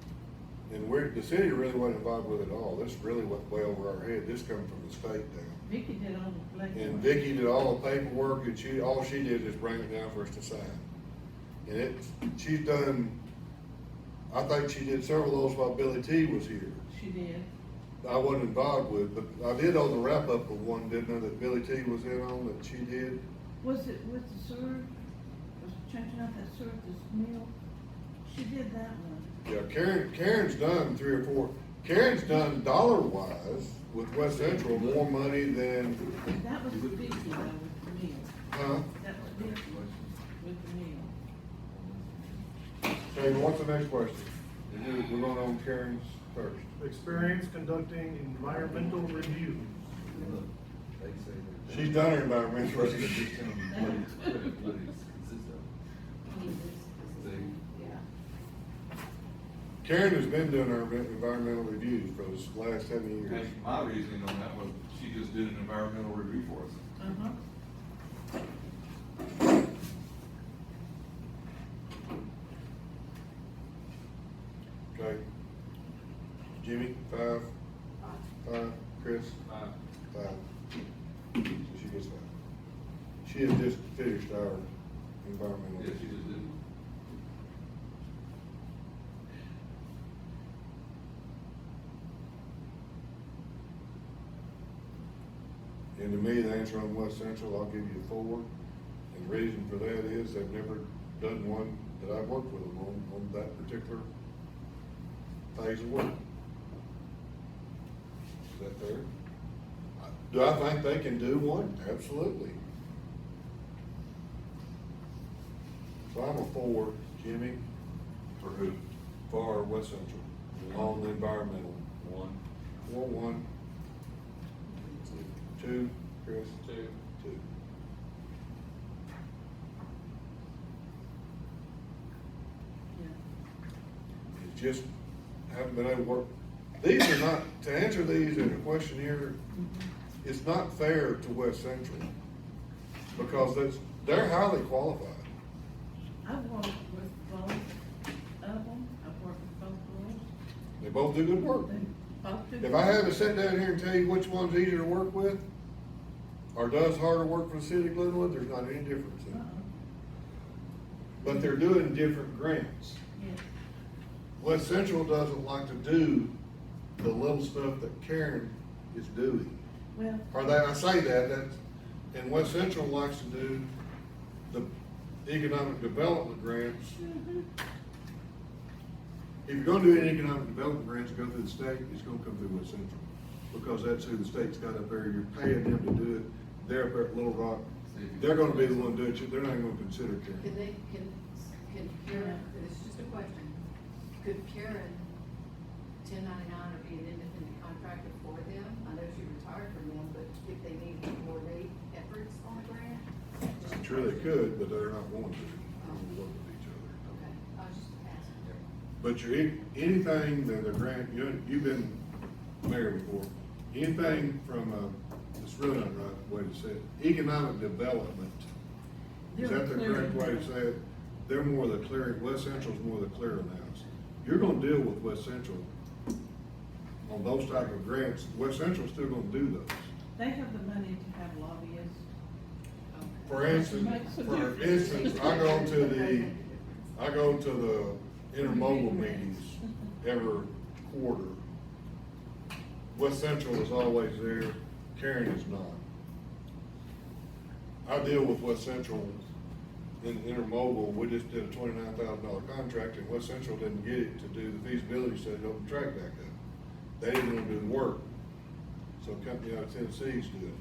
S1: And the city really wasn't involved with it at all. This really went way over our head. This come from the state down.
S5: Vicky did all the black.
S1: And Vicky did all the paperwork, and all she did is bring it down for us to sign. And she's done, I think she did several of those while Billy T was here.
S5: She did.
S1: I wasn't involved with, but I did on the wrap-up of one, didn't know that Billy T was in on, that she did.
S5: Was it with the sewer, was changing out that sewer at this mill? She did that one.
S1: Yeah, Karen's done 3 or 4, Karen's done dollar-wise with West Central more money than,
S5: That was Vicky though with the mill.
S1: huh?
S5: That was Vicky with the mill.
S1: Okay, well, what's the next question? We're going on Karen's first.
S2: Experience conducting environmental reviews.
S6: They say that.
S1: She's done her environmental review.
S6: Just tell them what it's consist of.
S4: I mean, this is, yeah.
S1: Karen has been doing our environmental reviews for the last 7 years.
S6: And my reasoning on that was, she just did an environmental review for us.
S5: Uh-huh.
S1: Okay. Jimmy, 5, 5, Chris, 5. So she gets 5. She has just finished our environmental.
S6: Yeah, she just did.
S1: And to me, the answer on West Central, I'll give you a 4. And the reason for that is they've never done one that I've worked with them on that particular phase of work. Is that fair? Do I think they can do one? Absolutely. So I'm a 4, Jimmy,
S6: For who?
S1: for West Central, on the environmental.
S6: 1.
S1: 4, 1. 2, Chris?
S3: 2.
S1: 2.
S5: Yeah.
S1: It's just, haven't been able to work. These are not, to answer these in a questionnaire, it's not fair to West Central. Because they're highly qualified.
S5: I've worked with both of them. I've worked with both girls.
S1: They both do good work.
S5: They both do.
S1: If I had to sit down here and tell you which one's easier to work with, or does harder work for the city of Glenwood, there's not any difference in it. but they're doing different grants.
S5: Yes.
S1: West Central doesn't like to do the little stuff that Karen is doing.
S5: Well,
S1: Or that, I say that, and West Central likes to do the economic development grants. If you're gonna do any economic development grants, go through the state, it's gonna come through West Central. Because that's who the state's got up there, you're paying them to do it, they're up there at Little Rock, they're gonna be the one doing it, they're not even gonna consider Karen.
S4: Can Karen, this is just a question, could Karen 1099 or be an independent contractor for them? I know she retired from them, but if they need to coordinate efforts on a grant? just a
S1: I'm sure they
S4: question.
S1: could, but they're not going to, they'll work with each other.
S4: Okay, I was just asking.
S1: But anything that a grant, you've been mayor before, anything from, it's really not the right way to say it, economic development. Is
S5: They're
S1: that the correct way to say it? They're more the clearing, West Central's more the clearinghouse. You're gonna deal with West Central on those type of grants. West Central's still gonna do those.
S5: they have the money to have lobbyists.
S1: For instance, I go to the intermodal meetings every quarter. West Central is always there, Karen is not. I deal with West Central in intermodal, we just did a $29,000 contract, and West Central didn't get it to do the feasibility study to open the track back up. They didn't want to do the work, so a company out of Tennessee's doing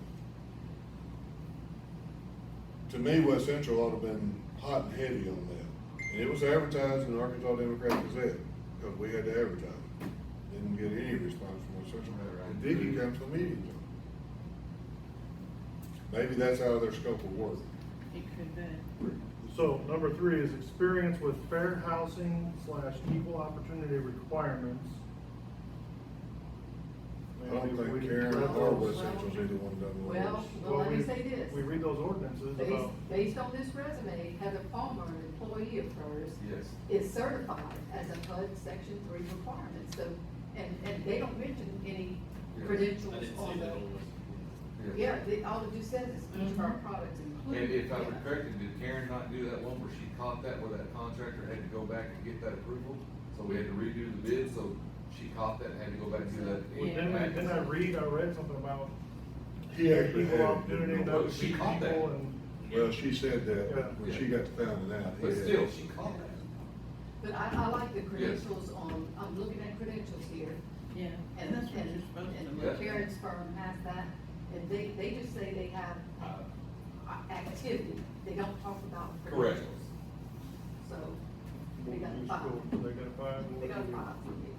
S1: it. To me, West Central ought to have been hot and heavy on that. And it was advertised in the Arkansas Democrat Gazette, because we had to advertise it. Didn't get any response from West Central. And Vicky comes to the meetings. Maybe that's out of their scope of work.
S5: It could be.
S2: So number 3 is experience with fair housing / equal opportunity requirements.
S1: I don't
S2: Maybe we
S1: think Karen
S2: read
S1: or
S2: those.
S1: West Central's either one done one
S4: Well,
S1: of those.
S4: let me say this.
S2: We read those ordinances
S4: Based,
S2: about,
S4: based on this resume, Heather Palmer, an employee of hers,
S6: Yes.
S4: is certified as a HUD Section 3 requirement, so, and they don't mention any
S6: Yeah.
S4: credentials
S3: I didn't
S4: on
S3: see
S4: the.
S3: that on this.
S4: Yeah, all it just says is each of our products
S6: And
S4: include.
S6: if I'm
S4: yeah.
S6: correct, did Karen not do that one where she caught that, where that contractor had to go back and get that approval? So we had to redo the bid, so she caught that and had to go back and do that.
S2: well, didn't I read something about
S1: He actually
S2: equal
S1: had.
S2: opportunity, that would
S6: She
S2: be
S6: caught that.
S2: equal and.
S1: Well, she said that,
S2: Yeah.
S1: but when she got found it out. he
S6: But
S1: had-
S6: still, she caught that.
S4: But I like the credentials on, I'm looking at credentials here,
S5: Yeah,
S4: and,
S5: and that's what
S4: and,
S5: you're supposed to
S4: and
S5: look at.
S4: Karen's firm has that, and they just say they have, activity, they don't talk about
S6: Correct.
S4: credentials. So, they got
S2: What
S4: 5,
S2: school? They got 5?
S4: they got 5 for me.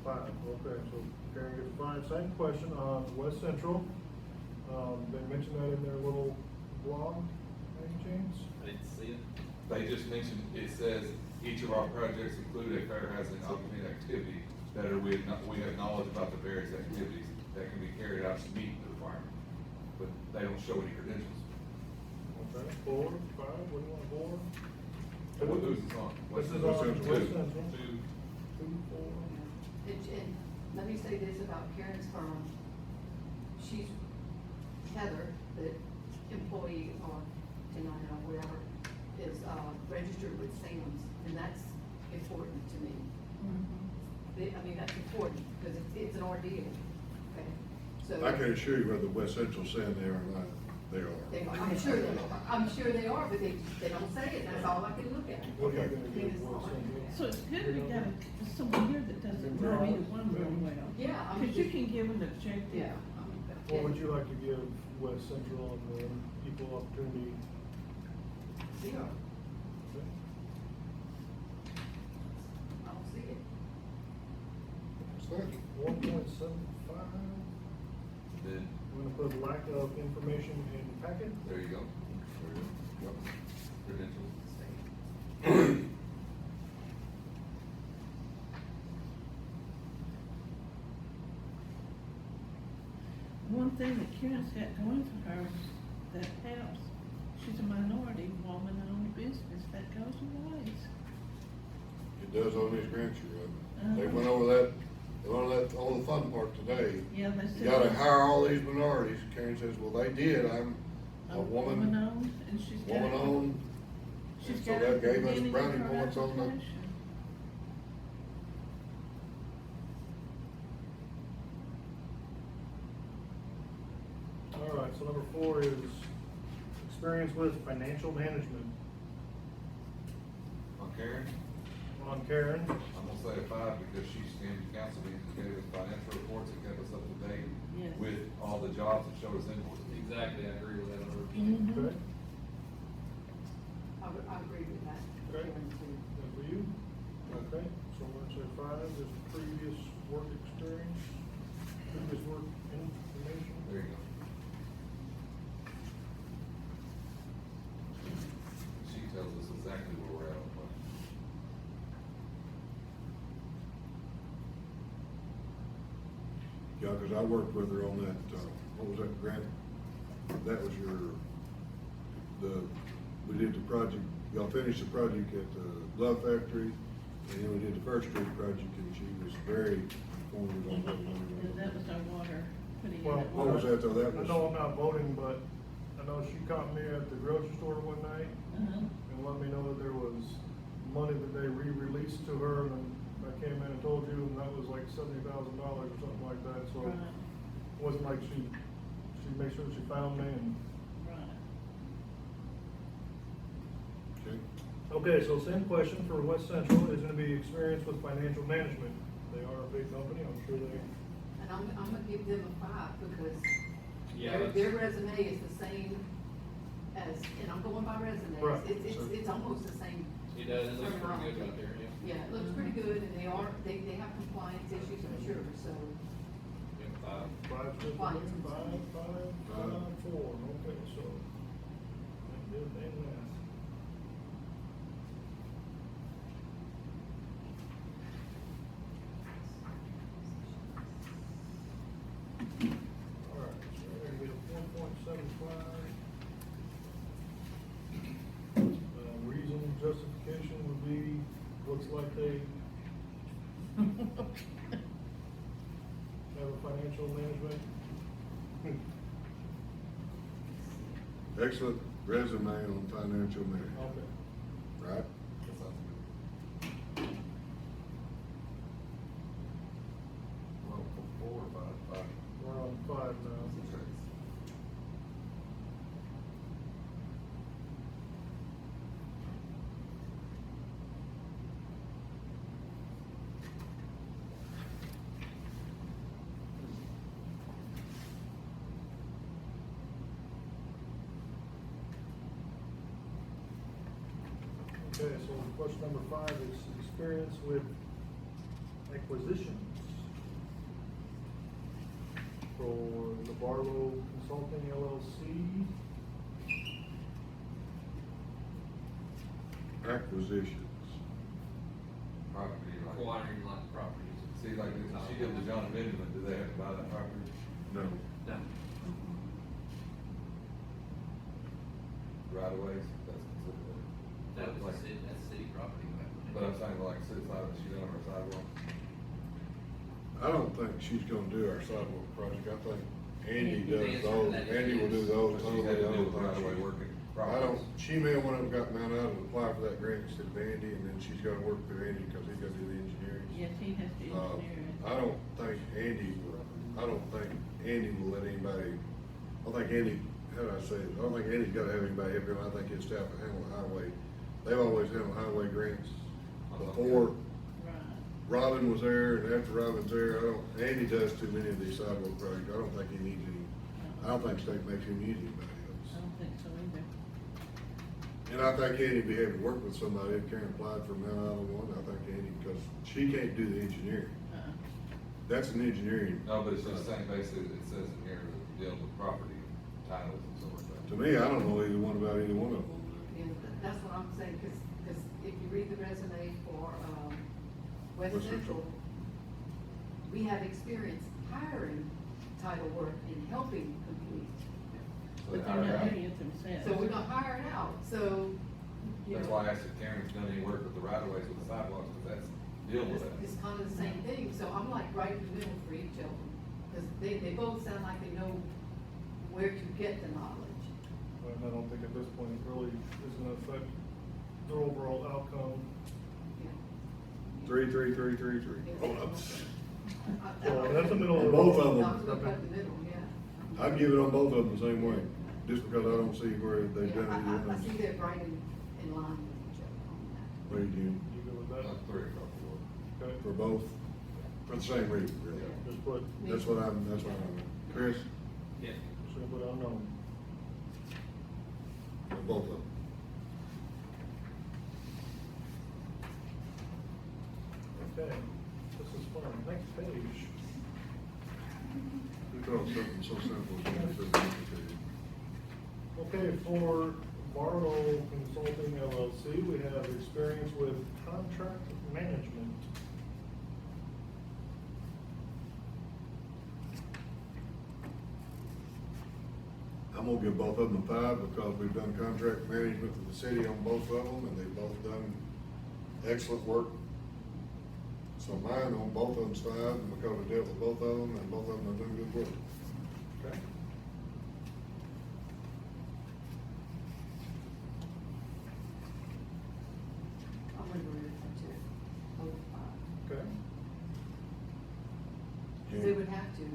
S2: 5, okay, so Karen gets 5. Same question on West Central. They mentioned that in their little blog, any chance?
S3: I didn't see it.
S6: They just mentioned, it says, each of our projects include a fair housing opportunity activity that are, we have knowledge about the various activities that can be carried out to meet the requirement. But they don't show any credentials.
S2: Okay, 4, 5, what do you want, 4?
S6: Who's this on?
S2: This is
S1: West
S2: on
S1: Central.
S2: West Central.
S6: 2.
S2: 2, 4.
S4: And let me say this about Karen's firm. She's Heather, the employee or 1099 or whatever, is, registered with Sam's, and that's important to me. I mean, that's important, because it's an ordeal, okay? So.
S1: I can assure you whether West Central's saying they are or not, they are.
S4: I'm sure they are, but they don't say it, that's all I can look at.
S2: What are you gonna do with West Central?
S5: So it's good we got someone here that doesn't know either one real well.
S4: Yeah, I mean.
S5: Cause you can give an objective.
S4: Yeah.
S2: What would you like to give West Central on the equal opportunity?
S4: 0.
S2: Okay.
S4: I don't see it.
S1: What's that?
S2: 1.75.
S6: Then,
S2: I'm gonna put lack of information in packet.
S6: there you go.
S1: Yep.
S6: Credentials.
S5: One thing that Karen's got going for her that helps, she's a minority woman-owned business, that goes a ways.
S1: It does on these grants you read. They
S5: Uh-huh.
S1: went over that, on the fun part today.
S5: Yeah, they said.
S1: You gotta hire all these minorities. Karen says, well, they did, I'm a woman,
S5: Woman-owned, and she's got.
S1: woman-owned
S5: She's
S1: so
S5: got
S1: that
S5: it at the
S1: gave us
S5: beginning of
S1: brownie
S5: her
S1: points on the,
S5: application.
S2: All right, so number 4 is experience with financial management.
S6: On Karen,
S2: On Karen,
S6: I'm gonna say a 5 because she's in council meetings, gave us financial reports and kept us up to date
S5: Yes.
S6: with all the jobs and showed us invoices.
S3: Exactly, I agree with that 100%.
S5: Mhm.
S2: okay,
S4: I agree with that.
S2: Okay.
S4: Karen, too.
S2: and for you? Okay, so we're gonna say 5 is previous work experience, previous work information.
S6: There you go. She tells us exactly where we're at on what.
S1: yeah, cause I worked with her on that, what was that grant? That was we did the project, y'all finished the project at the Love Factory, and then we did the First Street project, and she was very informative on what we
S5: And
S1: were
S5: that
S1: doing.
S5: was our water, putting in
S2: Well,
S5: that
S1: What
S5: water.
S1: was that though? That
S2: I
S1: was,
S2: know I'm not voting, but I know she caught me at the grocery store one night
S5: Uh-huh.
S2: and let me know that there was money that they re-released to her, and I came in and told you, and that was like $70,000 or something like that, so
S5: Right,
S2: it wasn't like she made sure she found me and.
S5: right.
S1: okay,
S2: Okay, so same question for West Central, is gonna be experience with financial management. They are a big company, I'm sure they,
S4: And I'm gonna give them a 5 because
S3: Yeah,
S4: their resume is the same as, and I'm going by resumes.
S2: Right.
S4: It's almost the same.
S3: It does, it looks pretty
S4: terminology.
S3: good right there, yeah.
S4: Yeah, it looks pretty good, and they have compliance issues, I'm sure, so.
S3: Yeah, 5.
S2: 5's good for me, 5, 4, okay, so. That did that math. All right, so we're gonna get a 4.75. Reason, justification would be, looks like they have a financial management.
S1: excellent resume on financial management,
S2: Okay.
S1: right?
S6: That sounds good. Well, 4 or 5, 5.
S2: We're on 5 now.
S6: Okay.
S2: Okay, so question number 5 is experience with acquisitions. For the Barlow Consulting LLC,
S1: Acquisitions.
S6: Property, like,
S3: Acquiring like properties.
S6: see, like, she did the John Benjamin, do they have to buy that property?
S1: No,
S3: No.
S6: Right away, that's considered.
S3: That was
S6: Like-
S3: that's city property.
S6: But I'm saying like, city side, she done her sidewalk.
S1: I don't think she's gonna do our sidewalk project, I think Andy
S3: The
S1: does
S3: answer to
S1: those,
S3: that is
S1: Andy will do
S3: yes.
S1: those
S6: But she's
S1: totally,
S6: had to
S1: I
S6: deal
S1: don't
S6: with
S1: think
S6: right away
S1: she-
S6: working
S1: I don't,
S6: properties.
S1: she may have went up and got Mount out and apply for that grant instead of Andy, and then she's gotta work through Andy, cause he's gotta do the engineering.
S5: Yes, he has to engineer it.
S1: I don't think Andy will let anybody, I don't think Andy, how do I say it, I don't think Andy's gotta have anybody help him, I think his staff will handle the highway. They've always handled highway grants before
S5: Right.
S1: Robin was there, and after Robin's there, Andy does too many of these sidewalk projects, I don't think he needs any, I don't think state makes him use anybody
S5: I
S1: else.
S5: don't think so either.
S1: And I think Andy'd be happy to work with somebody, if Karen applied for Mount Island one, I think Andy, because she can't do the engineering.
S5: Uh-uh.
S1: That's an engineering.
S6: No, but it's just saying basically, it says in here, that deal with property titles and so forth.
S1: To me, I don't know either one about either one of them.
S4: And that's what I'm saying, cause if you read the resume for, West
S1: West
S4: Central,
S1: Central.
S4: we have experience hiring title work and helping complete.
S6: So
S5: But
S6: they
S5: they're
S6: hire
S5: not
S6: out.
S5: doing it themselves.
S4: So we're not hiring out, so, you
S6: That's
S4: know,
S6: why I asked if Karen's done any work with the right of ways with the sidewalks, because that's, deal with that.
S4: it's kind of the same thing, so I'm like right in the middle for each of them. Cause they both sound like they know where to get the knowledge.
S2: and I don't think at this point it really is gonna affect the overall outcome.
S4: Yeah.
S1: Three. Hold up.
S2: So that's the middle of the
S1: Both
S2: road.
S1: of them.
S4: I was gonna cut the middle, yeah.
S1: I'd give it on both of them the same way, just because I don't see where they've
S4: Yeah,
S1: done it.
S4: I see they're right in line with each other on that.
S1: What do you do
S2: You go with that?
S6: Three across the board.
S2: Okay,
S1: for both? For the same reason, really.
S2: just put,
S1: That's what I'm, Chris,
S3: Yeah.
S2: just gonna put unknown.
S1: for both of them.
S2: Okay, this is fun. Next page.
S1: You throw something so simple. it's so complicated.
S2: Okay, for Barlow Consulting LLC, we have experience with contract management.
S1: I'm gonna give both of them a 5 because we've done contract management for the city on both of them, and they've both done excellent work. So mine on both of them's 5, and because I dealt with both of them, and both of them are doing good work.
S2: Okay.
S4: I'm gonna go with that too. Both five.
S2: Okay.
S4: Because they would have to,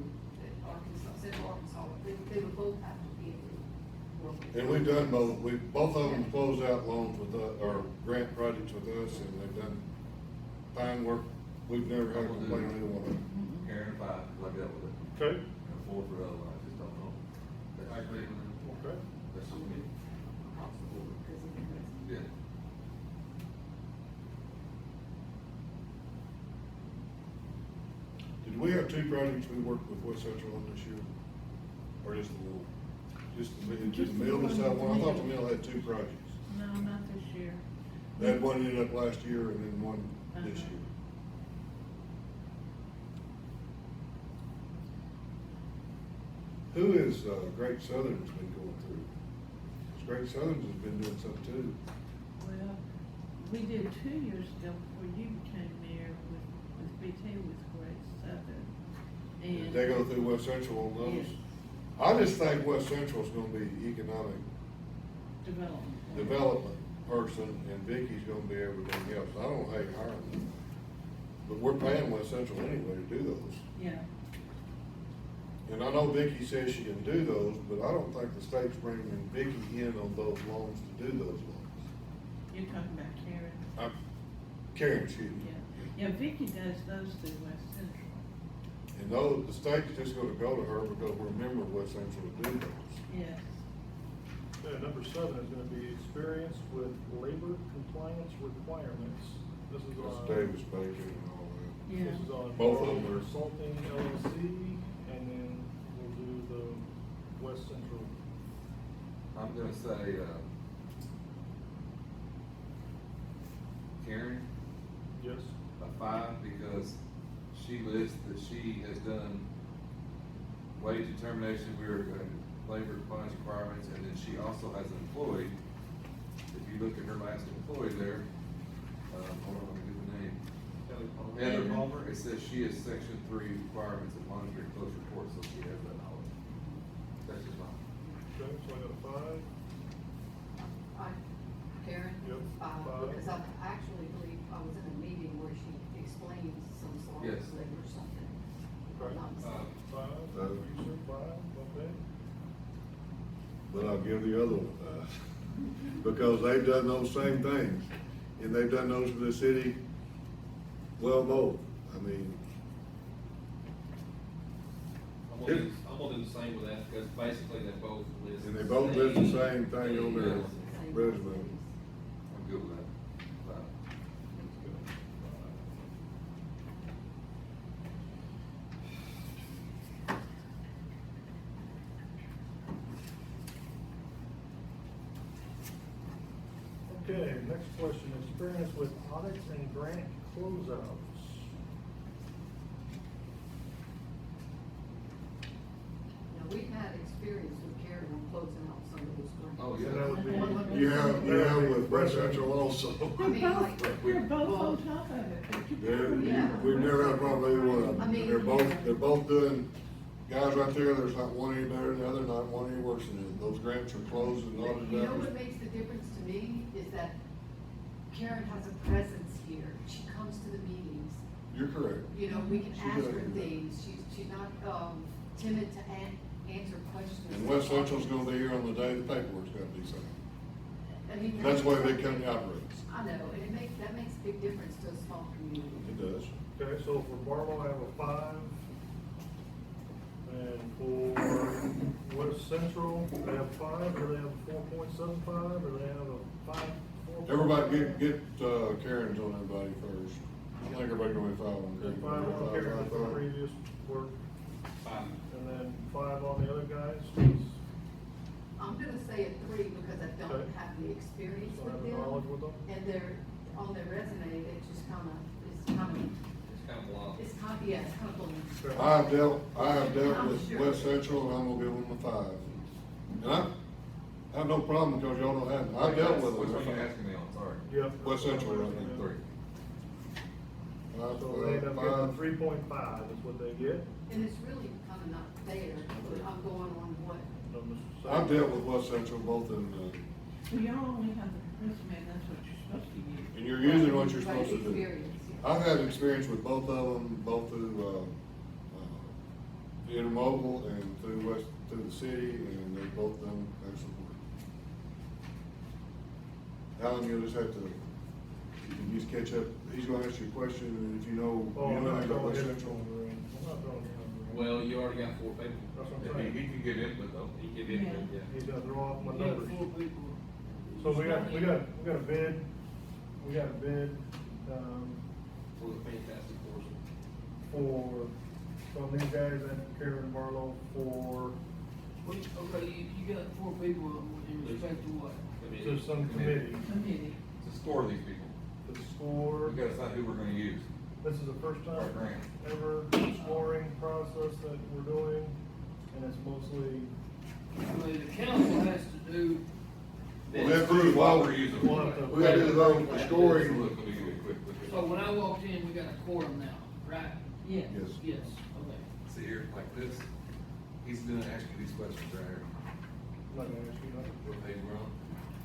S4: Arkansas, Central Arkansas, they would both have to be able to work. with-
S1: And we've done both of them closed out loans with us, or grant projects with us, and they've done fine work. We've never had a complaint on either one of them.
S6: Karen, 5, 'cause I dealt with it.
S2: Okay.
S6: And 4 for the other one, I just don't know.
S3: I agree with that.
S2: Okay.
S6: That's just me.
S4: Across the board, because of the rest.
S6: Yeah.
S1: Did we have 2 projects we worked with West Central on this year? Or just the one? Just the mill, just that one? I thought the mill had 2 projects.
S5: No, not this year.
S1: They had one ended up last year and then one this
S5: Uh-huh.
S1: year. Who is, Great Southern's been going through? 'Cause Great Southern's has been doing some too.
S5: Well, we did 2 years ago before you became mayor with BT with Great Southern.
S1: Did
S5: And
S1: they go through West Central on those?
S5: Yes.
S1: I just think West Central's gonna be economic
S5: development.
S1: development person, and Vicky's gonna be everything else. I don't hate hiring them. But we're paying West Central anyway to do those.
S5: Yeah,
S1: And I know Vicky says she can do those, but I don't think the state's bringing Vicky in on those loans to do those loans.
S5: you're talking about Karen.
S1: Karen, excuse me.
S5: Yeah, yeah, Vicky does those through West Central.
S1: And those, the state's just gonna go to her because we're a member of West Central to do those.
S5: Yes.
S2: Okay, number 7 is gonna be experience with labor compliance requirements. This is
S1: That's
S2: on.
S1: Davis Bacon and all that.
S5: Yeah.
S2: This is on.
S1: Both of them are-
S2: Consulting LLC, and then we'll do the West Central.
S6: I'm gonna say, Karen,
S2: Yes?
S6: a 5, because she lists that she has done wage determination, labor compliance requirements, and then she also has an employee. If you look at her last employee there, hold on, let me get the name.
S3: Kelly Palmer.
S6: Heather Palmer, it says she is section 3 requirements of monitoring close reports, so she has that knowledge. That's just mine.
S2: Okay, so I got a 5.
S4: Karen?
S2: Yep, five.
S4: Because I actually believe I was in a meeting where she explained some sort of
S6: Yes.
S4: labor or something.
S2: Okay.
S4: Not mistaken.
S2: 5, you said 5, okay.
S1: But I'll give the other one a 5. Because they've done those same things, and they've done those for the city, well, both. I mean,
S3: I'm gonna do the same with that, because basically they both list.
S1: and they both list the same thing on their
S3: Yeah.
S1: resume.
S6: I'm good with that. 5.
S2: Okay, next question, experience with audits and grant closeouts.
S4: Now, we've had experience with Karen on closing out some of those grants.
S6: Oh,
S2: So
S6: yeah.
S2: that would be.
S1: You have with West Central also.
S4: I mean, like.
S5: They're both on top of it, but you
S1: Yeah, we've never had a problem with either one of
S4: I
S1: them.
S4: mean-
S1: They're both doing, guys right there, there's not one any better than the other, not one any worse than the other. Those grants are closed and
S4: You
S1: audited
S4: know
S1: out.
S4: what makes the difference to me is that Karen has a presence here, she comes to the meetings,
S1: You're correct.
S4: you know, we can
S1: She
S4: ask
S1: does
S4: her
S1: do that.
S4: things, she's not, timid to answer questions.
S1: And West Central's gonna be here on the day the paperwork's gotta be signed.
S4: I mean,
S1: That's the way Big County operates.
S4: I know, and that makes a big difference to a small community.
S1: It does.
S2: Okay, so for Barlow, I have a 5. And for West Central, they have 5, or they have 4.75, or they have a 5, 4.
S1: Everybody get Karen's on everybody first. I think everybody gonna be 5 on Karen.
S2: 5 on Karen
S1: Five,
S2: for
S1: five.
S2: previous work,
S3: 5.
S2: and then 5 on the other guys, please.
S4: I'm gonna say a 3 because I don't
S2: Okay.
S4: have the experience
S2: So I have
S4: with
S2: the knowledge
S4: them.
S2: with them.
S4: And they're, on their resume, it's just
S3: It's kind of long.
S4: yeah, it's kind of balloon.
S2: Okay.
S1: I have dealt
S4: I'm
S1: with
S4: sure.
S1: West Central, and I'm gonna give them a 5. And I have no problem because y'all don't have, I've dealt with
S6: Which one
S1: them.
S6: you asking me on, sorry?
S2: Yep.
S1: West Central, right now.
S6: 3.
S2: So they end up getting 3.5 is what they get.
S4: And it's really kind of not fair, I'm going on what,
S1: I've dealt with West Central both in,
S5: Well, y'all only have the resume, that's what you're supposed to use.
S1: and you're using what you're
S4: Right,
S1: supposed to do.
S4: experience, yeah.
S1: I've had experience with both of them, both through, Intermobile and through the city, and they both done excellent work. Alan, you'll just have to, you can just catch up, he's gonna ask you a question, and if you know,
S2: Oh,
S1: you
S2: I'm
S1: know
S2: not
S1: anything about
S2: throwing
S1: West
S2: him in
S1: Central.
S2: the ring. I'm not throwing him in the ring.
S3: Well, you already got 4 people.
S2: That's what I'm
S6: He
S2: saying.
S6: can get input though.
S3: He give it,
S5: Yeah.
S3: yeah.
S2: He's gonna throw off my
S5: We got
S2: numbers.
S5: 4 people.
S2: So we got a bid,
S3: For the fantastic portion.
S2: from these guys and Karen Barlow for,
S8: Okay, you got 4 people in respect to what?
S2: to some committee
S5: Committee.
S6: To score these people.
S2: to score.
S6: We gotta decide who we're gonna use.
S2: This is the first time
S6: Our grant.
S2: ever scoring process that we're doing, and it's mostly,
S8: I mean, the council has to do,
S1: We have to do the
S6: While
S1: vote.
S6: we're using.
S2: We'll have to-
S1: We gotta do the vote for
S6: So
S1: scoring.
S6: look, let me give you a quick look at.
S8: so when I walked in, we got a quorum now, right?
S5: Yes.
S1: Yes.
S8: Yes, okay.
S6: See here, like this, he's gonna ask you these questions right here.
S2: I'm not gonna ask you that.
S6: What page we're on?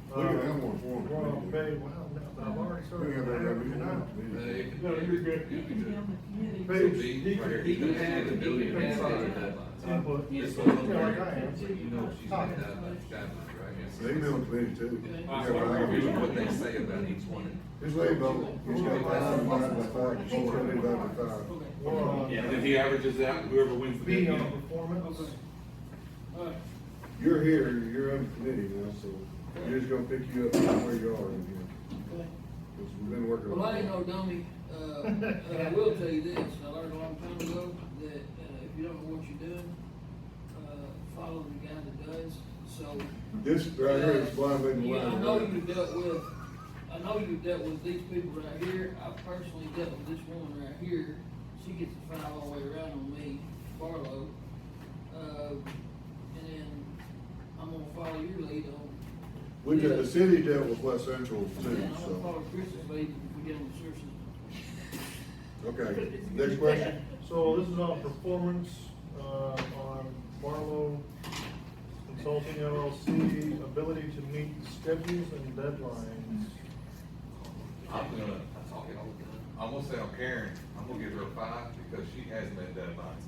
S1: We can have more form.
S2: We're on page, wow, now, I've already
S1: We
S2: started.
S1: can have every meeting.
S2: No, you're good.
S5: You can be on the committee.
S2: Page-
S6: B, right here.
S3: He can have the ability to
S2: Input.
S3: have deadlines.
S2: Input.
S6: This
S2: Yeah,
S6: one's on
S2: like
S6: there.
S2: I am.
S6: So you know she's got that guideline, right?
S1: They can be on the committee too.
S8: Okay.
S1: Yeah,
S6: What
S1: right.
S6: they say about each one.
S1: His lady vote, he's got 5 divided by 5, he's gonna divide by 5.
S8: Okay.
S2: We're on.
S6: And then he averages out, whoever wins the bid.
S2: B on
S6: gets it.
S2: performance.
S8: All right.
S1: You're here, you're on the committee now, so we're just gonna pick you up from where you are in here.
S8: Okay.
S1: Because we've been working on.
S8: Well, I ain't no dummy, and I will tell you this, I learned a long time ago, that, if you don't know what you're doing, follow the guy that does, so.
S1: This right here is blind leading the
S8: Yeah,
S1: line.
S8: I know you've dealt with these people right here, I personally dealt with this woman right here, she gets a 5 all the way around on me, Barlow. And then I'm gonna follow your lead on.
S1: We did, the city dealt with West Central
S8: And
S1: too,
S8: then I'm gonna
S1: so.
S8: follow Chris's lead if we get on the sewer system.
S1: Okay, next question?
S2: So this is on performance, on Barlow Consulting LLC, ability to meet schedules and deadlines.
S6: I'm gonna say on Karen, I'm gonna give her a 5 because she has met deadlines.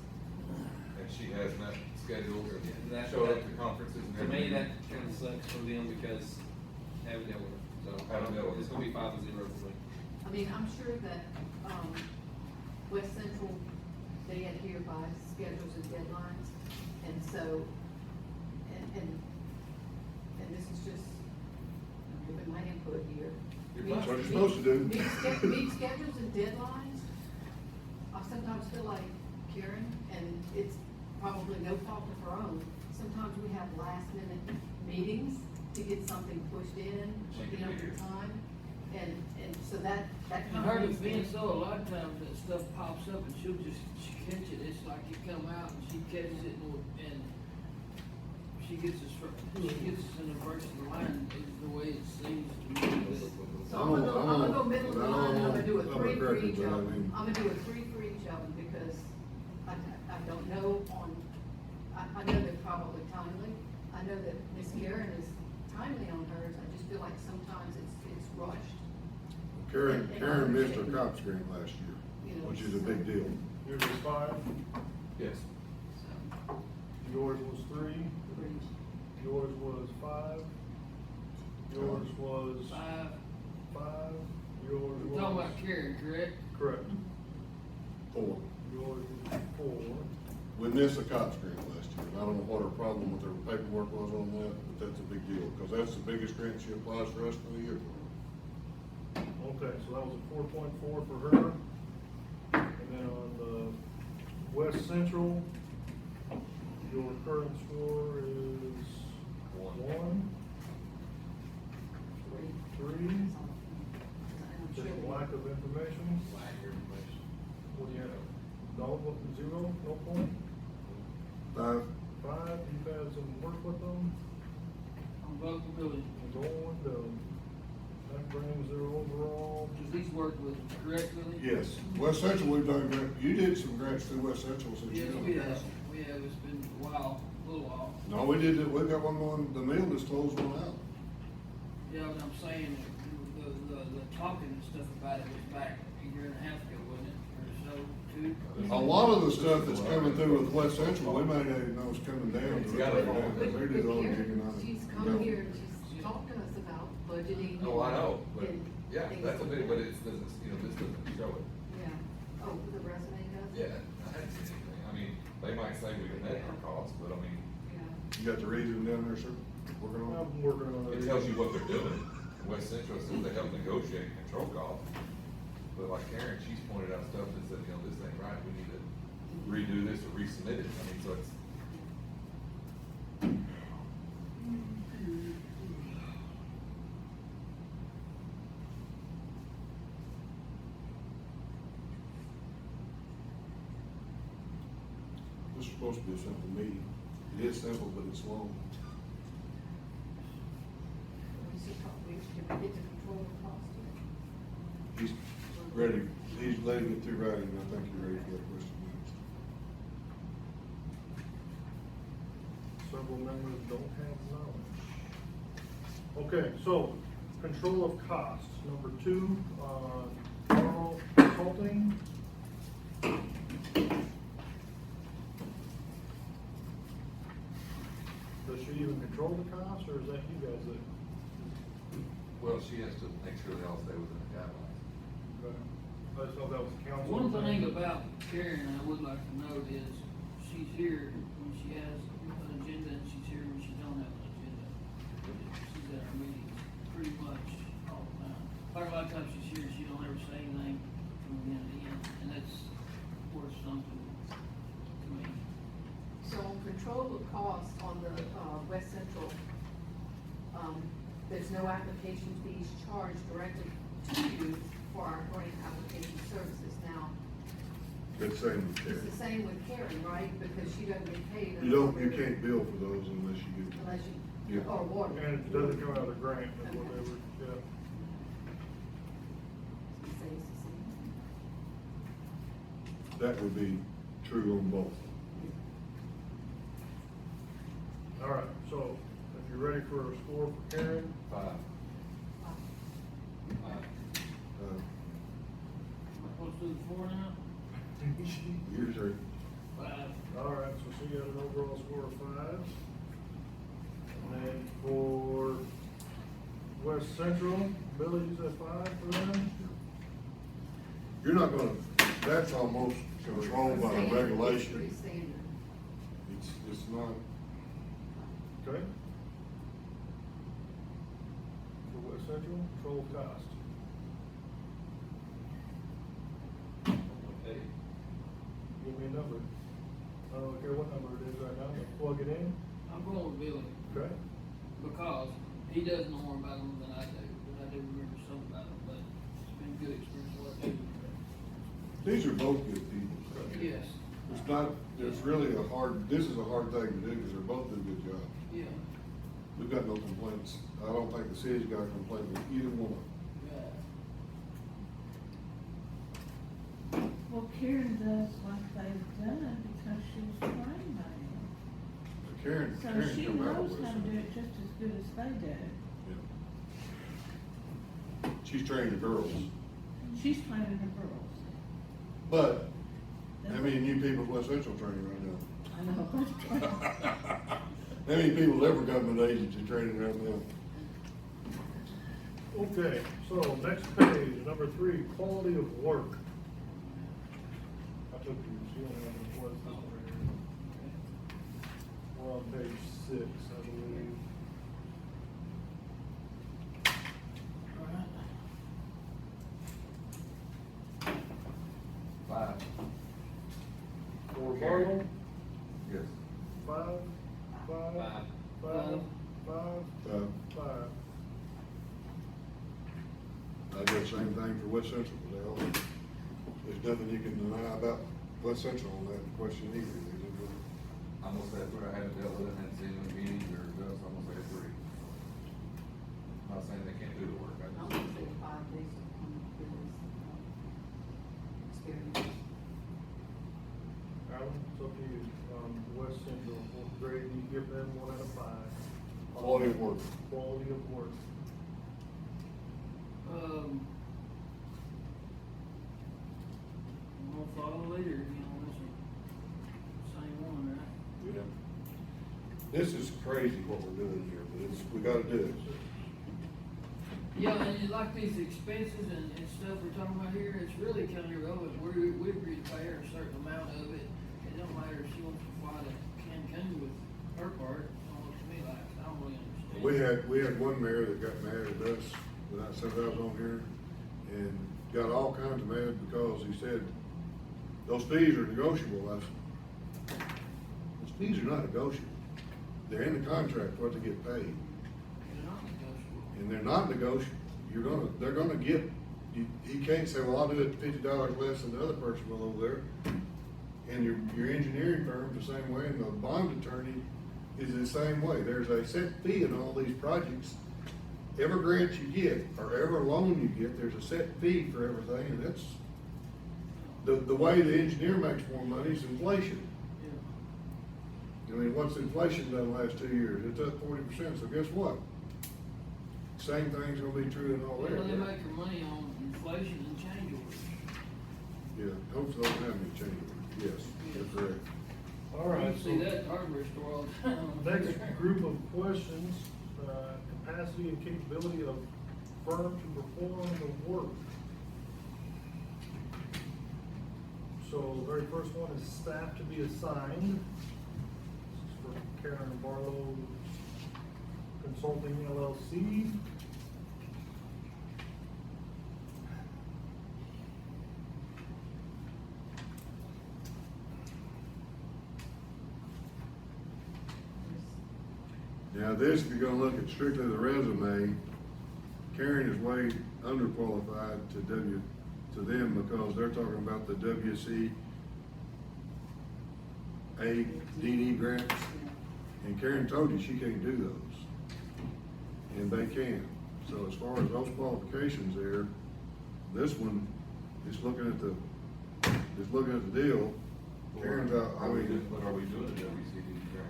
S6: And she has met schedules
S3: Yeah,
S6: and showed up to conferences and
S3: To me,
S6: everything.
S3: that kind of sucks for them because I haven't dealt with it, so.
S6: Haven't dealt with it.
S3: It's gonna be 5 and 0 for me.
S4: I mean, I'm sure that, West Central, they adhere by schedules and deadlines, and so, and this is just giving my input here.
S1: That's what you're supposed to do.
S4: Meet schedules and deadlines, I sometimes feel like Karen, and it's probably no fault of her own, sometimes we have last minute meetings to get something pushed in, for time, and so that
S8: And
S4: kind
S8: her
S4: of. makes
S8: defense
S4: sense.
S8: though, a lot of times that stuff pops up and she catch it, it's like it come out and she catches it and she gets us in the first of the line, is the way it seems to me.
S4: So I'm gonna go middle of the line, and I'm gonna do a
S1: I'm
S4: 3 for
S1: correct you,
S4: each
S1: but I
S4: of them.
S1: mean-
S4: I'm gonna do a 3 for each of them, because I don't know I know they're probably timely. I know that Miss Karen is timely on hers, I just feel like sometimes it's rushed.
S1: Karen missed her cops grant last year, which is a big deal.
S2: Yours was 5,
S6: Yes.
S2: yours was 3, yours was 5, yours was 5, yours was.
S8: We're talking about Karen, correct?
S2: Correct.
S1: 4.
S2: Yours was 4.
S1: We missed the cops grant last year, and I don't know what her problem with her paperwork was on that, but that's a big deal, because that's the biggest grant she applies for us for the year.
S2: Okay, so that was a 4.4 for her. And then on the West Central, your current score is 1, 3. Just lack of information.
S3: Lack of information.
S2: What do you have? No, 0, no point?
S1: 5,
S2: 5, you've had some work with them,
S8: On Buckle Building,
S2: and going down. That brings their overall,
S8: does these work with correctly?
S1: yes, West Central, we've done grant, you did some grants through West Central since you
S8: Yes,
S1: know.
S8: we have, it's been a while, a little while.
S1: No, we did, we got one going, the mill just closed one out.
S8: Yeah, but I'm saying, the talking and stuff about it was back a year and a half ago, wasn't it, or so, 2?
S1: A lot of the stuff that's coming through with West Central, we might not even know is coming down.
S6: It's gotta fall.
S1: They do their own economic.
S4: She's come here and she's talked to us about budgeting.
S6: Oh, I know, but,
S4: and
S6: yeah,
S4: things
S6: that's a
S4: like
S6: big,
S4: that.
S6: but it's, doesn't, this doesn't show it.
S4: Yeah, oh, the resume does?
S6: Yeah, I hadn't seen anything. I mean, they might say we can net our costs, but I mean,
S4: Yeah.
S1: You got the reason down there, sir? Working on it?
S2: I'm working on it.
S6: it tells you what they're doing. West Central says they help negotiate and control costs. But like Karen, she's pointed out stuff that said, this ain't right, we need to redo this or resubmit it. I mean, so it's,
S1: This is supposed to be a simple meeting. It is simple, but it's long.
S4: We can get to control the cost here.
S1: He's ready, he's letting it through writing, and I think you're ready for that question next.
S2: Several members don't have knowledge. Okay, so, control of costs, number 2, Carl Consulting. Does she even control the cost, or is that you guys that?
S6: well, she has to make sure they all stay within the guidelines.
S2: I just thought that was council.
S8: One thing about Karen I would like to note is, she's here when she has an agenda, and she's here when she don't have an agenda. She's at our meetings pretty much all the time. Like a lot of times she's here, she don't ever say anything from beginning to end, and that's worth something to me.
S4: So on control of cost on the, West Central, there's no application fees charged directly to you for our grant application services. Now,
S1: Good same with
S4: it's
S1: Karen.
S4: the same with Karen, right? Because she doesn't get paid.
S1: You can't bill for those unless you get.
S4: Unless you,
S1: Yeah.
S4: or water.
S2: And it doesn't come out of the grant, or whatever, yeah.
S4: It's the same.
S1: That would be true on both.
S2: All right, so, if you're ready for a score for Karen,
S6: 5.
S8: What's the 4 now?
S1: Yours are,
S8: 5.
S2: all right, so she got an overall score of 5. And then for West Central, Billy, you said 5 for them?
S1: you're not gonna, that's almost controlled by
S4: Standard, it's
S1: regulation.
S4: pretty standard.
S1: It's not,
S2: Okay. For West Central, control of cost.
S3: Hey,
S2: Give me a number. I don't care what number it is right now, but plug it in,
S8: I'm going with Billy,
S2: okay?
S8: because he does know more about them than I do, but I do remember some about them, but it's been a good experience working with him.
S1: these are both good people.
S8: Yes,
S1: It's not, it's really a hard, this is a hard thing to do, because they're both doing good jobs.
S8: yeah,
S1: We've got no complaints. I don't think the city's got a complaint with either one.
S8: yeah.
S5: Well, Karen does like they've done because she was trained by him.
S1: Karen
S5: So
S1: come
S5: she
S1: out
S5: knows
S1: with
S5: how to do
S1: something.
S5: it just as good as they do.
S1: Yeah. She's trained the girls.
S5: She's planning her girls.
S1: But, how many new people West Central training right now?
S5: I know.
S1: How many people ever government agency training right now?
S2: Okay, so next page, number 3, quality of work. I took yours, you don't have it, what's this one right here? We're on page 6, I believe.
S8: Alright.
S6: 5.
S2: For Barlow,
S6: Yes.
S2: 5, 5, 5, 5, 5, 5.
S1: I did the same thing for West Central, there's nothing you can deny about West Central on that question either.
S6: I'm gonna say 3, I haven't dealt with it, hadn't seen any meetings or does, I'm gonna say 3. Not saying they can't do the work,
S4: I'm
S6: I
S4: gonna
S6: just.
S4: say 5 based on his, experience.
S2: Alan, it's up to you, West Central, what grade do you give them, 1 out of 5?
S1: Quality of work.
S2: Quality of work.
S8: I'm gonna follow the leader, you know, this is same one, right?
S1: Yeah. This is crazy what we're doing here, but it's, we gotta do it.
S8: Yeah, and you like these expenses and stuff we're talking about here, it's really kind of irrelevant, we agree to pay her a certain amount of it. It don't matter if she wants to fly to Cancun with her part, it don't look to me like, I don't really understand.
S1: We had one mayor that got mad at us, when I said I was on here, and got all kinds of mad because he said, those fees are negotiable. I said, those fees are not negotiable. They're in the contract what they get paid,
S8: They're not negotiable.
S1: and they're not negotiable. They're gonna get, he can't say, well, I'll do it $50 less than the other person will over there. And your engineering firm the same way, and the bond attorney is the same way. There's a set fee in all these projects. Every grant you get, or every loan you get, there's a set fee for everything, and that's, the way the engineer makes more money is inflation.
S8: Yeah.
S1: I mean, what's inflation done the last 2 years? It's up 40%, so guess what? Same thing's gonna be true in all
S8: Well,
S1: there.
S8: they make their money on inflation and change orders.
S1: Yeah, hopefully they don't have any change orders. Yes, that's correct.
S2: All right,
S8: You see that at hardware store all the time.
S2: next group of questions, capacity and capability of firm to perform the work. So the very first one is staff to be assigned. This is for Karen Barlow Consulting LLC.
S1: Now, this, if you're gonna look at strictly the resume, Karen is way underqualified to them because they're talking about the WCADD grants. And Karen told you she can't do those. And they can. So as far as those qualifications there, this one, just looking at the deal, Karen's out, I mean,
S6: But are we doing a WCD grant?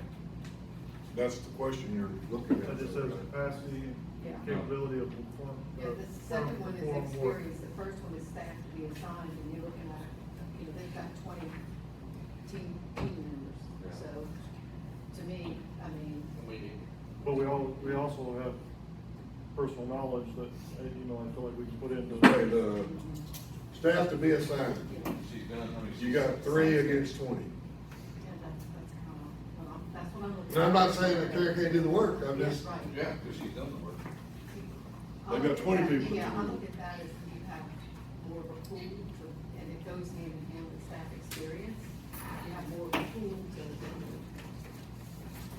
S1: that's the question you're looking at.
S2: That just says capacity
S4: Yeah.
S2: and capability of perform.
S4: Yeah, the second one is
S2: perform work.
S4: experience, the first one is staff to be assigned, and you're looking at, they've got 20 team members.
S6: Yeah.
S4: So, to me, I mean,
S2: But we also have personal knowledge that, I feel like we can put into.
S1: Okay, the staff to be assigned,
S6: She's done, I mean.
S1: you got 3 against 20.
S4: yeah, that's kind of, that's what I'm looking at.
S1: And I'm not saying that Karen can't do the work, I'm just,
S4: Yes, right.
S6: Yeah, because she's done the work.
S4: I
S1: They've got
S4: look at
S1: 20
S4: that-
S1: people
S4: Yeah,
S1: to
S4: I
S1: do
S4: look
S1: it.
S4: at that as you have more of a pool to, and it goes hand in hand with staff experience. You have more of a pool to